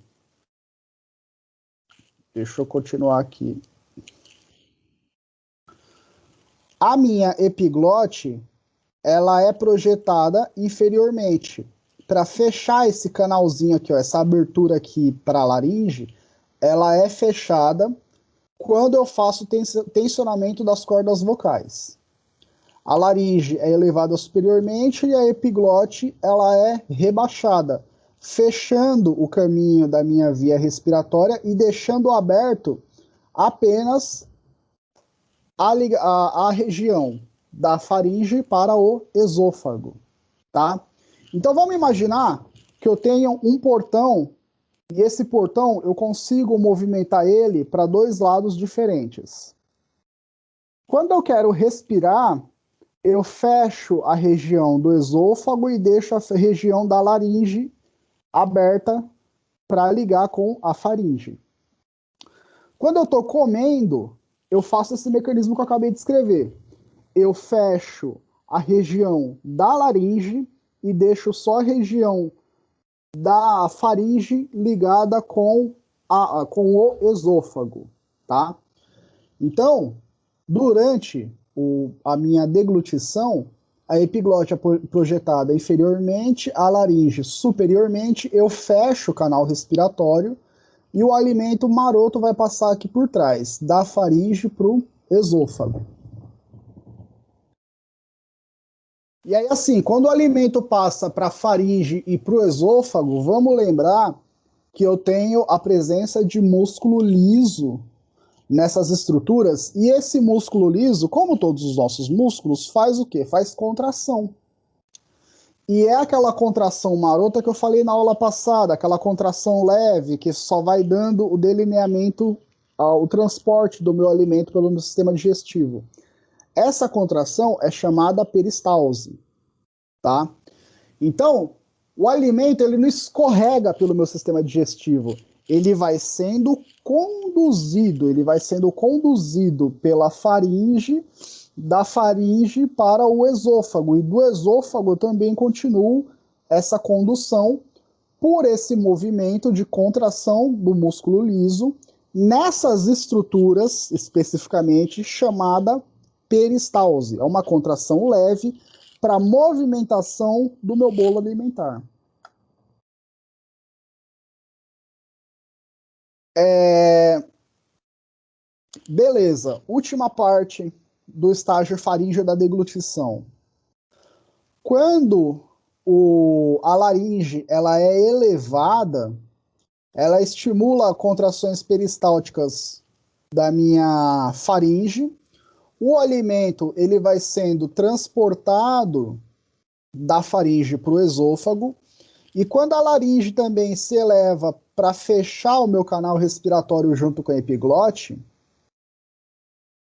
deixa eu continuar aqui. A minha epiglote, ela é projetada inferiormente. Para fechar esse canalzinho aqui, ó, essa abertura aqui para a laringe, ela é fechada quando eu faço tensionamento das cordas vocais. A laringe é elevada superiormente e a epiglote ela é rebaixada, fechando o caminho da minha via respiratória e deixando aberto apenas a região da faringe para o esôfago, tá? Então vamos imaginar que eu tenho um portão e esse portão eu consigo movimentar ele para dois lados diferentes. Quando eu quero respirar, eu fecho a região do esôfago e deixo a região da laringe aberta para ligar com a faringe. Quando eu estou comendo, eu faço esse mecanismo que eu acabei de descrever. Eu fecho a região da laringe e deixo só a região da faringe ligada com o esôfago, tá? Então, durante a minha deglutição, a epiglote é projetada inferiormente, a laringe superiormente, eu fecho o canal respiratório e o alimento maroto vai passar aqui por trás, da faringe para o esôfago. E aí, assim, quando o alimento passa para a faringe e para o esôfago, vamos lembrar que eu tenho a presença de músculo liso nessas estruturas, e esse músculo liso, como todos os nossos músculos, faz o quê? Faz contração. E é aquela contração marota que eu falei na aula passada, aquela contração leve que só vai dando o delineamento, o transporte do meu alimento pelo meu sistema digestivo. Essa contração é chamada peristalse, tá? Então, o alimento ele não escorrega pelo meu sistema digestivo, ele vai sendo conduzido pela faringe, da faringe para o esôfago, e do esôfago eu também continuo essa condução por esse movimento de contração do músculo liso nessas estruturas, especificamente chamada peristalse. É uma contração leve para movimentação do meu bolo alimentar. Beleza, última parte do estágio faríngeo da deglutição. Quando a laringe ela é elevada, ela estimula contrações peristálticas da minha faringe, o alimento ele vai sendo transportado da faringe para o esôfago, e quando a laringe também se eleva para fechar o meu canal respiratório junto com a epiglote,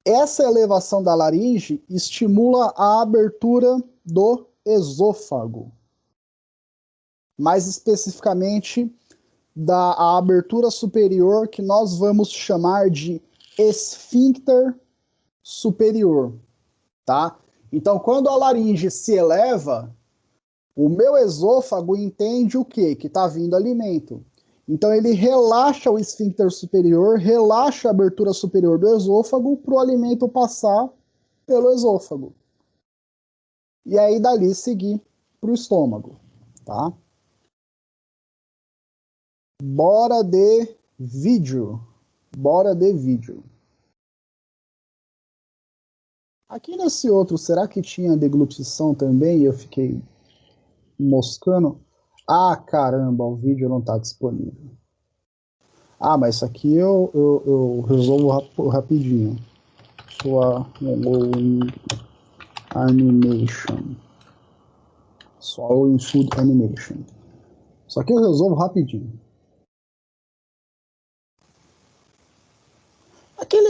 essa elevação da laringe estimula a abertura do esôfago, mais especificamente da abertura superior, que nós vamos chamar de esfíncter superior, tá? Então, quando a laringe se eleva, o meu esôfago entende o quê? Que está vindo alimento. Então, ele relaxa o esfíncter superior, relaxa a abertura superior do esôfago para o alimento passar pelo esôfago. E aí, dali, seguir para o estômago, tá? Bora de vídeo. Bora de vídeo. Aqui nesse outro, será que tinha deglutição também? Eu fiquei moscando. Ah, caramba, o vídeo não está disponível. Ah, mas isso aqui eu resolvo rapidinho. Sua animation. Só em food animation. Isso aqui eu resolvo rapidinho.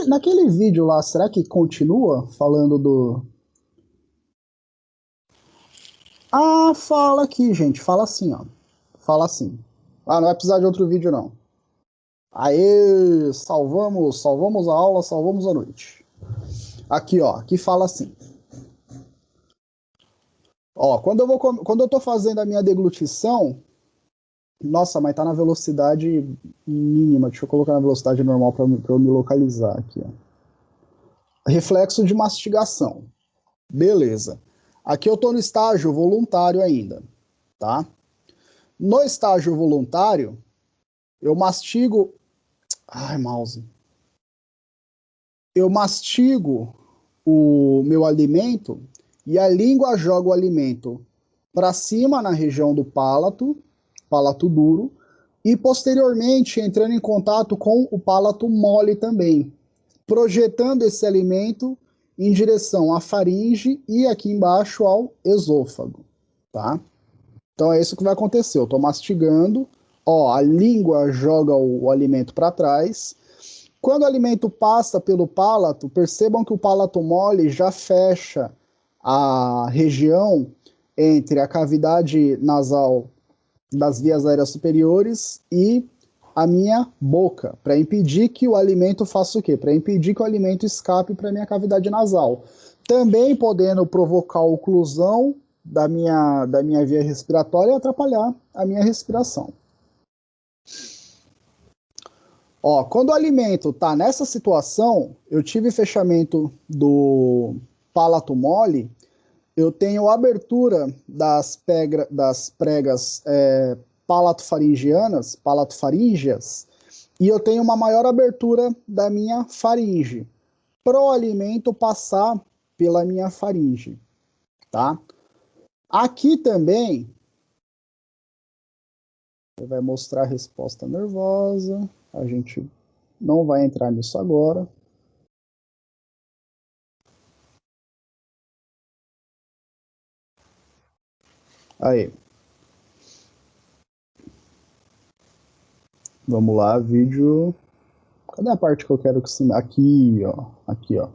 Naquele vídeo lá, será que continua falando do... Ah, fala aqui, gente. Fala assim, ó. Fala assim. Ah, não vai precisar de outro vídeo, não. Aê, salvamos a aula, salvamos a noite. Aqui, ó, aqui fala assim. Ó, quando eu tô fazendo a minha deglutição, Nossa, mas tá na velocidade mínima. Deixa eu colocar na velocidade normal para eu me localizar aqui. Ó. Reflexo de mastigação. Beleza. Aqui eu tô no estágio voluntário ainda, tá? No estágio voluntário, eu mastigo. Ai, mouse. Eu mastigo o meu alimento e a língua joga o alimento para cima na região do palato, palato duro, e posteriormente entrando em contato com o palato mole também, projetando esse alimento em direção à faringe e aqui embaixo ao esôfago, tá? Então é isso que vai acontecer. Eu estou mastigando, ó, a língua joga o alimento para trás. Quando o alimento passa pelo palato, percebam que o palato mole já fecha a região entre a cavidade nasal das vias aéreas superiores e a minha boca, para impedir que o alimento faça o quê? Para impedir que o alimento escape para a minha cavidade nasal. Também podendo provocar oclusão da minha via respiratória e atrapalhar a minha respiração. Ó, quando o alimento está nessa situação, eu tive fechamento do palato mole, eu tenho abertura das pregas palatofarigias, e eu tenho uma maior abertura da minha faringe, para o alimento passar pela minha faringe, tá? Aqui também, você vai mostrar a resposta nervosa, a gente não vai entrar nisso agora. Aí. Vamos lá, vídeo. Cadê a parte que eu quero que se... Aqui, ó. Aqui, ó.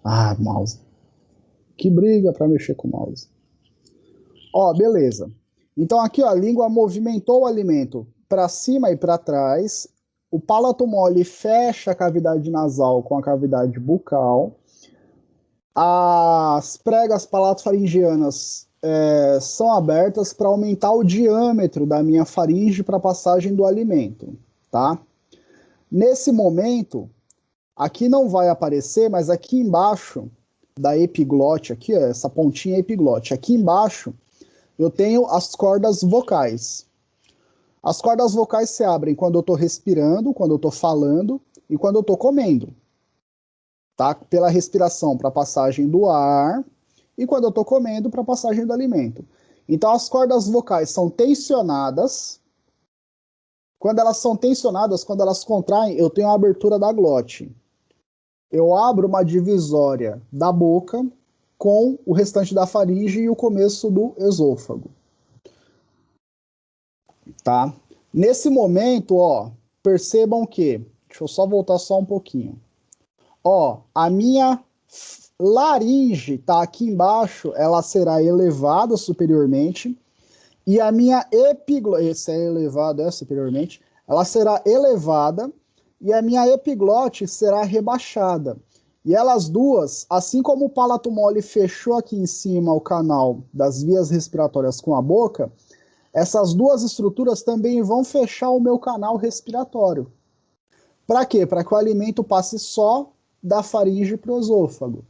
Ah, mouse. Que briga para mexer com o mouse. Ó, beleza. Então aqui, ó, a língua movimentou o alimento para cima e para trás. O palato mole fecha a cavidade nasal com a cavidade bucal. As pregas palatofaringianas são abertas para aumentar o diâmetro da minha faringe para a passagem do alimento, tá? Nesse momento, aqui não vai aparecer, mas aqui embaixo da epiglote, aqui, ó, essa pontinha epiglote, aqui embaixo eu tenho as cordas vocais. As cordas vocais se abrem quando eu estou respirando, quando eu estou falando e quando eu estou comendo. Tá? Pela respiração para a passagem do ar e quando eu estou comendo para a passagem do alimento. Então as cordas vocais são tensionadas. Quando elas são tensionadas, quando elas contraem, eu tenho a abertura da glote. Eu abro uma divisória da boca com o restante da faringe e o começo do esôfago. Tá? Nesse momento, ó, percebam que, deixa eu só voltar só um pouquinho. Ó, a minha laringe tá aqui embaixo, ela será elevada superiormente, e a minha epiglote, esse é elevado, superiormente, ela será elevada, e a minha epiglote será rebaixada. E elas duas, assim como o palato mole fechou aqui em cima o canal das vias respiratórias com a boca, essas duas estruturas também vão fechar o meu canal respiratório. Para quê? Para que o alimento passe só da faringe para o esôfago.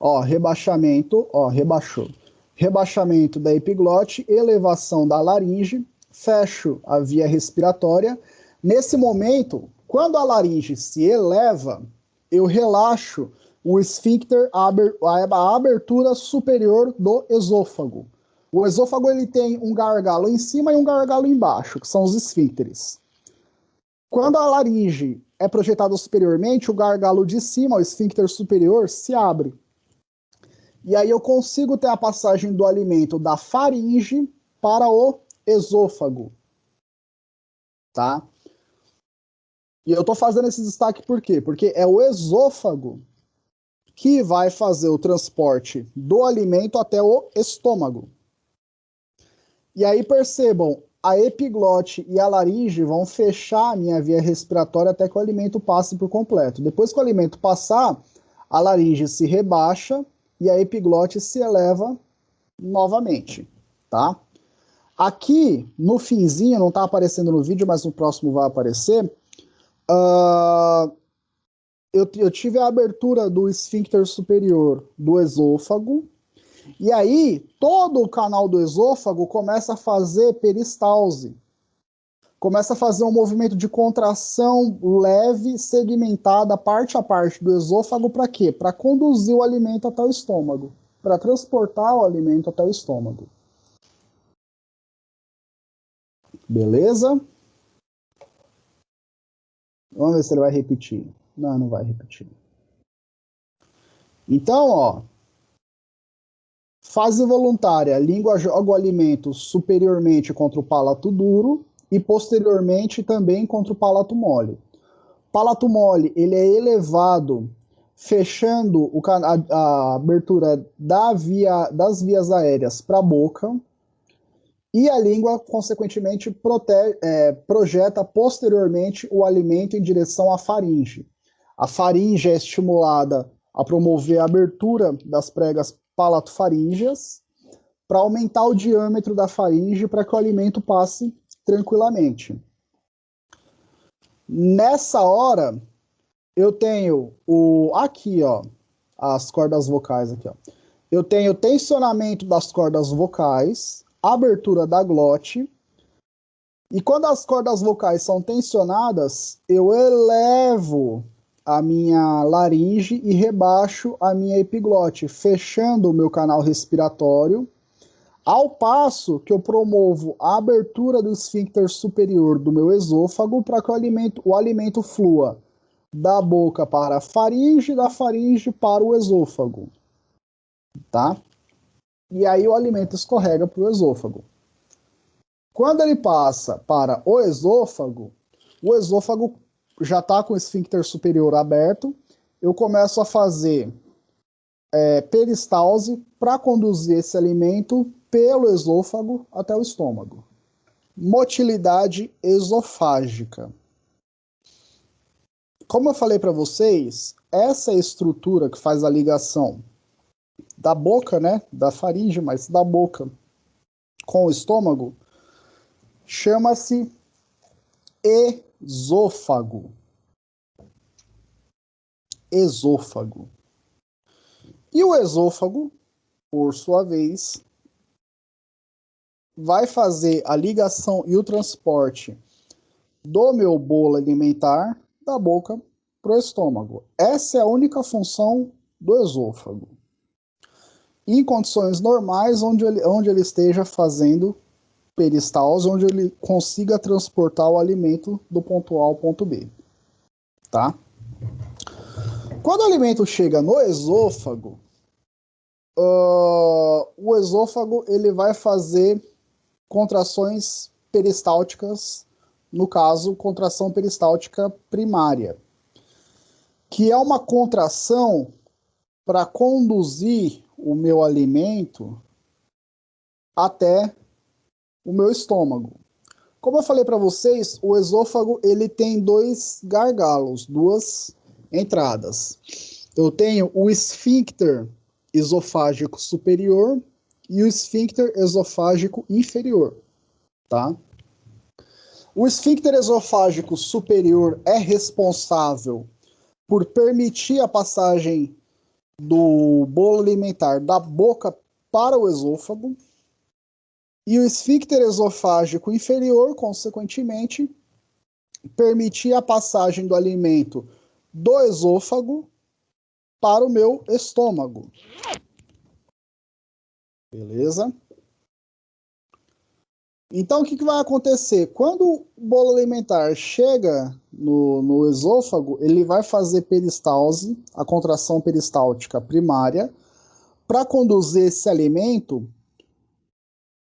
Ó, rebaixamento, ó, rebaixou. Rebaixamento da epiglote, elevação da laringe, fecho a via respiratória. Nesse momento, quando a laringe se eleva, eu relaxo o esfíncter, a abertura superior do esôfago. O esôfago ele tem um gargalo em cima e um gargalo embaixo, que são os esfíncteres. Quando a laringe é projetada superiormente, o gargalo de cima, o esfíncter superior, se abre. E aí eu consigo ter a passagem do alimento da faringe para o esôfago. Tá? E eu estou fazendo esse destaque por quê? Porque é o esôfago que vai fazer o transporte do alimento até o estômago. E aí percebam, a epiglote e a laringe vão fechar a minha via respiratória até que o alimento passe por completo. Depois que o alimento passar, a laringe se rebaixa e a epiglote se eleva novamente, tá? Aqui, no finzinho, não está aparecendo no vídeo, mas no próximo vai aparecer, eu tive a abertura do esfíncter superior do esôfago, e aí todo o canal do esôfago começa a fazer peristalse. Começa a fazer um movimento de contração leve, segmentada, parte a parte do esôfago, para quê? Para conduzir o alimento até o estômago, para transportar o alimento até o estômago. Beleza? Vamos ver se ele vai repetir. Não, não vai repetir. Então, ó, fase voluntária, a língua joga o alimento superiormente contra o palato duro e posteriormente também contra o palato mole. Palato mole, ele é elevado fechando a abertura das vias aéreas para a boca, e a língua, consequentemente, projeta posteriormente o alimento em direção à faringe. A faringe é estimulada a promover a abertura das pregas palatofaríngeas para aumentar o diâmetro da faringe para que o alimento passe tranquilamente. Nessa hora, eu tenho aqui, ó, as cordas vocais aqui, ó. Eu tenho tensionamento das cordas vocais, abertura da glote, e quando as cordas vocais são tensionadas, eu elevo a minha laringe e rebaixo a minha epiglote, fechando o meu canal respiratório, ao passo que eu promovo a abertura do esfíncter superior do meu esôfago para que o alimento flua da boca para a faringe, da faringe para o esôfago, tá? E aí o alimento escorrega para o esôfago. Quando ele passa para o esôfago já está com o esfíncter superior aberto, eu começo a fazer peristalse para conduzir esse alimento pelo esôfago até o estômago. Motilidade esofágica. Como eu falei para vocês, essa estrutura que faz a ligação da boca, né, da faringe, mas da boca com o estômago, chama-se esôfago. Esôfago. E o esôfago, por sua vez, vai fazer a ligação e o transporte do meu bolo alimentar da boca para o estômago. Essa é a única função do esôfago. Em condições normais, onde ele esteja fazendo peristalse, onde ele consiga transportar o alimento do ponto A ao ponto B. Tá? Quando o alimento chega no esôfago, o esôfago ele vai fazer contrações peristálticas, no caso, contração peristáltica primária, que é uma contração para conduzir o meu alimento até o meu estômago. Como eu falei para vocês, o esôfago ele tem dois gargalos, duas entradas. Eu tenho o esfíncter esofágico superior e o esfíncter esofágico inferior, tá? O esfíncter esofágico superior é responsável por permitir a passagem do bolo alimentar da boca para o esôfago, e o esfíncter esofágico inferior, consequentemente, permitir a passagem do alimento do esôfago para o meu estômago. Beleza? Então, o que vai acontecer? Quando o bolo alimentar chega no esôfago, ele vai fazer peristalse, a contração peristáltica primária, para conduzir esse alimento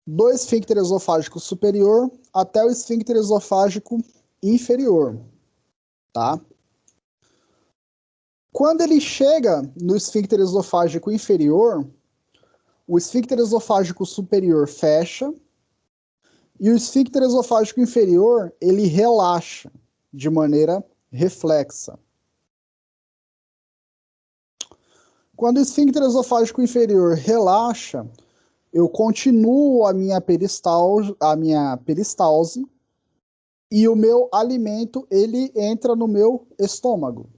do esfíncter esofágico superior até o esfíncter esofágico inferior, tá? Quando ele chega no esfíncter esofágico inferior, o esfíncter esofágico superior fecha e o esfíncter esofágico inferior ele relaxa de maneira reflexa. Quando o esfíncter esofágico inferior relaxa, eu continuo a minha peristalse e o meu alimento ele entra no meu estômago.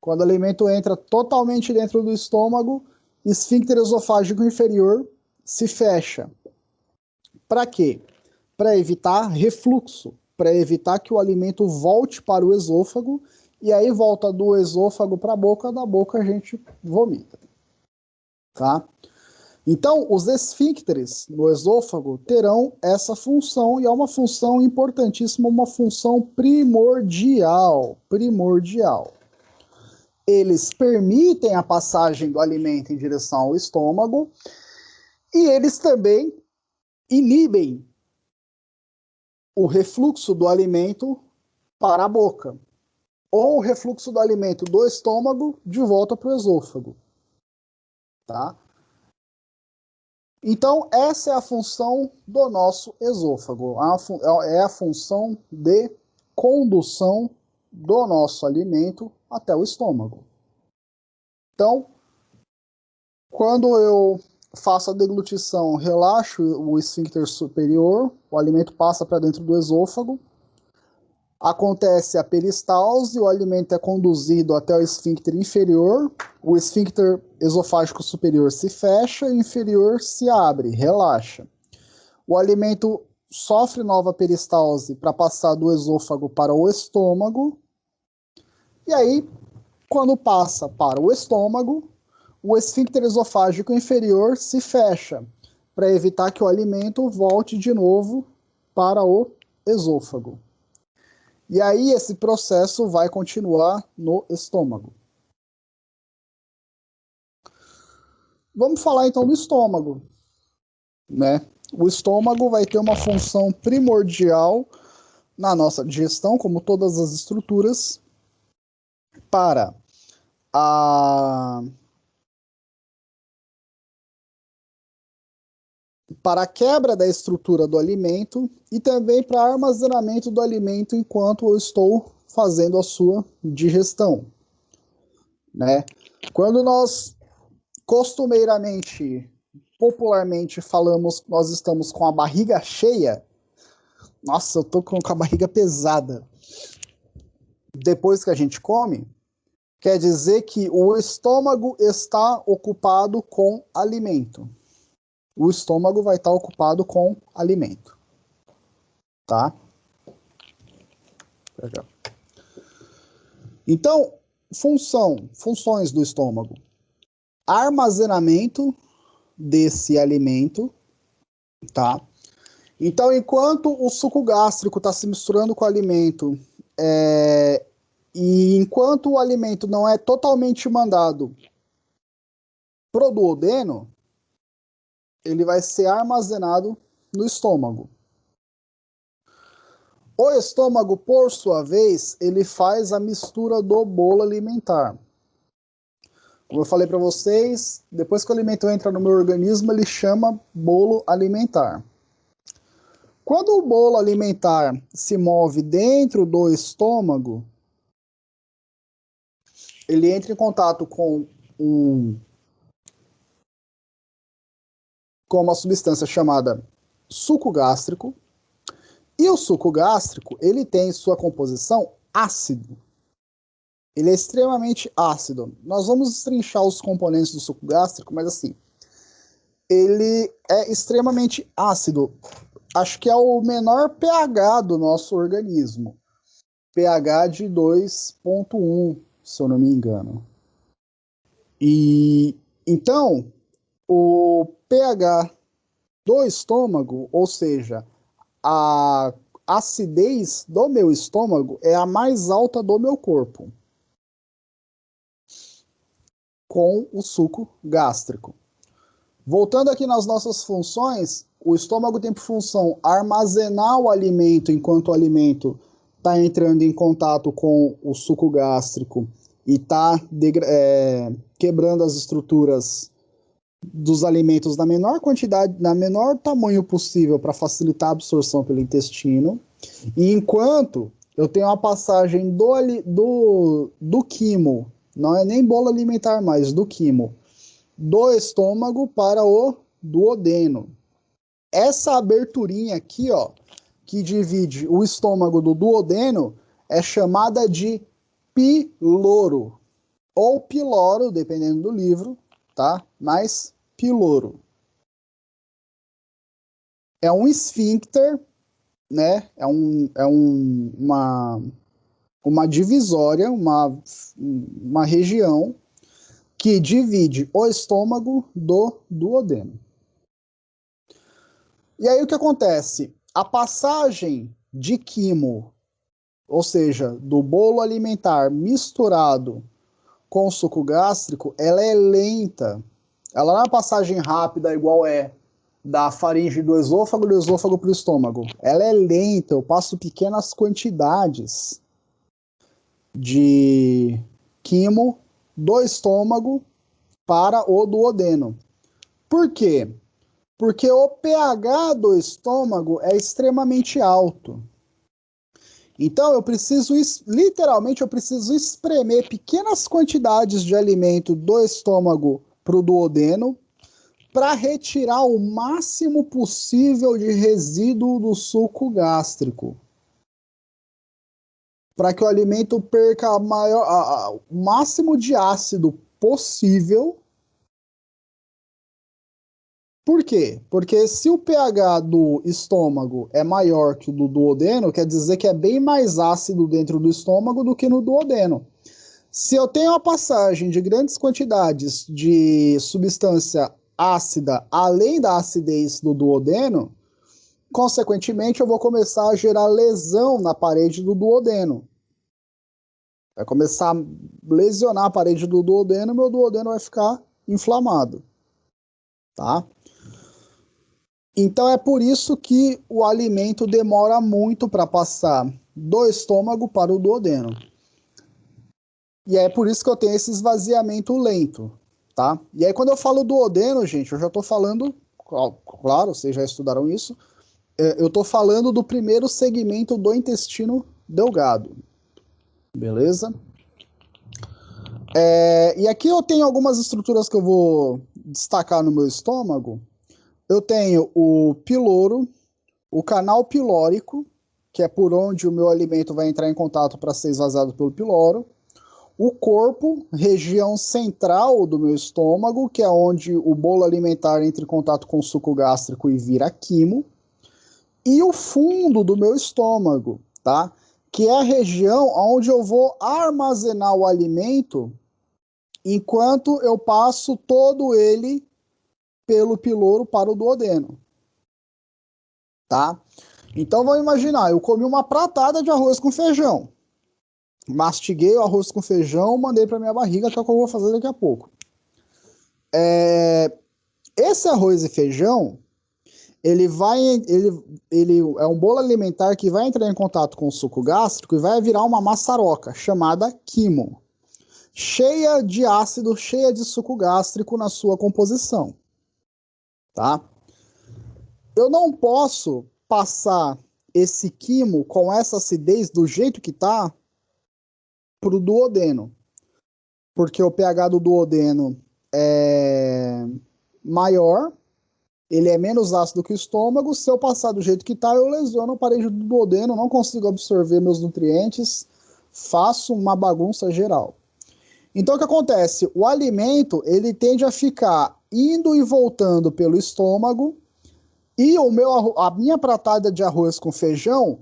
Quando o alimento entra totalmente dentro do estômago, esfíncter esofágico inferior se fecha. Para quê? Para evitar refluxo, para evitar que o alimento volte para o esôfago e aí volta do esôfago para a boca, da boca a gente vomita. Tá? Então, os esfíncteres no esôfago terão essa função e é uma função importantíssima, uma função primordial. Eles permitem a passagem do alimento em direção ao estômago e eles também inibem o refluxo do alimento para a boca ou o refluxo do alimento do estômago de volta para o esôfago. Tá? Então, essa é a função do nosso esôfago. É a função de condução do nosso alimento até o estômago. Então, quando eu faço a deglutição, relaxo o esfíncter superior, o alimento passa para dentro do esôfago, acontece a peristalse, o alimento é conduzido até o esfíncter inferior, o esfíncter esofágico superior se fecha e o inferior se abre, relaxa. O alimento sofre nova peristalse para passar do esôfago para o estômago, e aí, quando passa para o estômago, o esfíncter esofágico inferior se fecha, para evitar que o alimento volte de novo para o esôfago. E aí esse processo vai continuar no estômago. Vamos falar então do estômago, né? O estômago vai ter uma função primordial na nossa digestão, como todas as estruturas, para a quebra da estrutura do alimento e também para armazenamento do alimento enquanto eu estou fazendo a sua digestão, né? Quando nós costumeiramente, popularmente falamos que nós estamos com a barriga cheia, nossa, eu tô com a barriga pesada. Depois que a gente come, quer dizer que o estômago está ocupado com alimento. O estômago vai estar ocupado com alimento. Tá? Então, funções do estômago. Armazenamento desse alimento, tá? Então, enquanto o suco gástrico está se misturando com o alimento, e enquanto o alimento não é totalmente mandado pro duodeno, ele vai ser armazenado no estômago. O estômago, por sua vez, ele faz a mistura do bolo alimentar. Como eu falei para vocês, depois que o alimento entra no meu organismo, ele chama bolo alimentar. Quando o bolo alimentar se move dentro do estômago, ele entra em contato com uma substância chamada suco gástrico. E o suco gástrico, ele tem sua composição ácido. Ele é extremamente ácido. Nós vamos destrinchar os componentes do suco gástrico, mas assim, ele é extremamente ácido. Acho que é o menor pH do nosso organismo. pH de 2,1, se eu não me engano. E então, o pH do estômago, ou seja, a acidez do meu estômago é a mais alta do meu corpo, com o suco gástrico. Voltando aqui nas nossas funções, o estômago tem por função armazenar o alimento enquanto o alimento está entrando em contato com o suco gástrico e está quebrando as estruturas dos alimentos na menor quantidade, na menor tamanho possível para facilitar a absorção pelo intestino. E enquanto eu tenho a passagem do quimo, não é nem bolo alimentar mais, do quimo, do estômago para o duodeno. Essa aberturinha aqui, ó, que divide o estômago do duodeno, é chamada de piloro. Ou piloro, dependendo do livro, tá? Mas piloro. É um esfíncter, né? Uma divisória, uma região que divide o estômago do duodeno. E aí o que acontece? A passagem de quimo, ou seja, do bolo alimentar misturado com o suco gástrico, ela é lenta. Ela não é uma passagem rápida igual é da faringe do esôfago para o estômago. Ela é lenta, eu passo pequenas quantidades de quimo do estômago para o duodeno. Por quê? Porque o pH do estômago é extremamente alto. Então literalmente eu preciso espremer pequenas quantidades de alimento do estômago para o duodeno para retirar o máximo possível de resíduo do suco gástrico. Para que o alimento perca o máximo de ácido possível. Por quê? Porque se o pH do estômago é maior que o do duodeno, quer dizer que é bem mais ácido dentro do estômago do que no duodeno. Se eu tenho a passagem de grandes quantidades de substância ácida além da acidez do duodeno, consequentemente eu vou começar a gerar lesão na parede do duodeno. Vai começar a lesionar a parede do duodeno e meu duodeno vai ficar inflamado. Tá? Então é por isso que o alimento demora muito para passar do estômago para o duodeno. E é por isso que eu tenho esse esvaziamento lento, tá? E aí quando eu falo duodeno, gente, eu já estou falando, claro, vocês já estudaram isso, eu estou falando do primeiro segmento do intestino delgado, beleza? E aqui eu tenho algumas estruturas que eu vou destacar no meu estômago. Eu tenho o piloro, o canal pilórico, que é por onde o meu alimento vai entrar em contato para ser esvaziado pelo piloro. O corpo, região central do meu estômago, que é onde o bolo alimentar entra em contato com o suco gástrico e vira quimo. E o fundo do meu estômago, tá? Que é a região onde eu vou armazenar o alimento enquanto eu passo todo ele pelo piloro para o duodeno, tá? Então vamos imaginar, eu comi uma pratada de arroz com feijão, mastiguei o arroz com feijão, mandei para minha barriga, que é o que eu vou fazer daqui a pouco. Esse arroz e feijão, ele é um bolo alimentar que vai entrar em contato com o suco gástrico e vai virar uma maçaroca chamada quimo, cheia de ácido, cheia de suco gástrico na sua composição, tá? Eu não posso passar esse quimo com essa acidez do jeito que tá pro duodeno, porque o pH do duodeno é maior, ele é menos ácido que o estômago. Se eu passar do jeito que tá, eu lesiono a parede do duodeno, não consigo absorver meus nutrientes, faço uma bagunça geral. Então o que acontece? O alimento ele tende a ficar indo e voltando pelo estômago e a minha pratada de arroz com feijão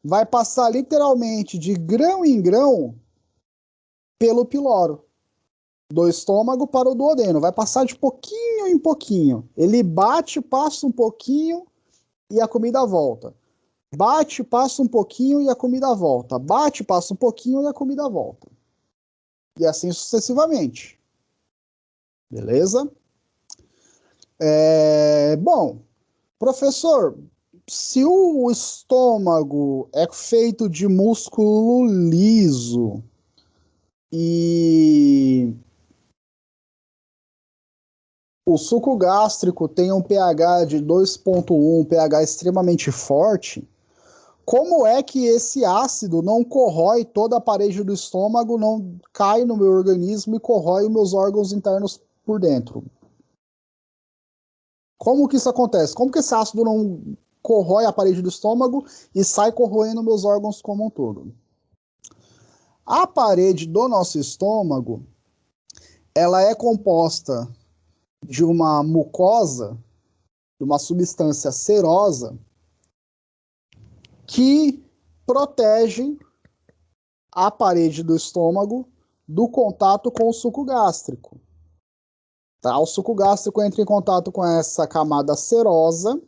vai passar literalmente de grão em grão pelo piloro, do estômago para o duodeno. Vai passar de pouquinho em pouquinho. Ele bate, passa um pouquinho e a comida volta. Bate, passa um pouquinho e a comida volta. Bate, passa um pouquinho e a comida volta. E assim sucessivamente. Beleza? Bom, professor, se o estômago é feito de músculo liso e o suco gástrico tem um pH de 2,1, um pH extremamente forte, como é que esse ácido não corrói toda a parede do estômago, não cai no meu organismo e corrói os meus órgãos internos por dentro. Como que isso acontece? Como que esse ácido não corrói a parede do estômago e sai corroendo meus órgãos como um todo? A parede do nosso estômago, ela é composta de uma mucosa, de uma substância serosa, que protege a parede do estômago do contato com o suco gástrico. Tá? O suco gástrico entra em contato com essa camada serosa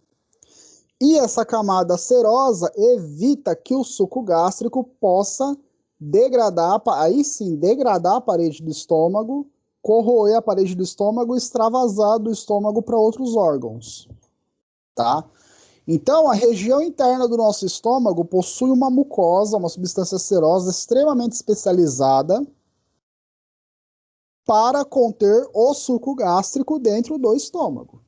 e essa camada serosa evita que o suco gástrico possa degradar, aí sim, degradar a parede do estômago, corroer a parede do estômago e extravasar do estômago para outros órgãos. Tá? Então, a região interna do nosso estômago possui uma mucosa, uma substância serosa extremamente especializada para conter o suco gástrico dentro do estômago.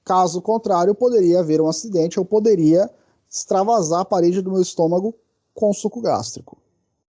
Caso contrário, poderia haver um acidente, eu poderia extravasar a parede do meu estômago com suco gástrico.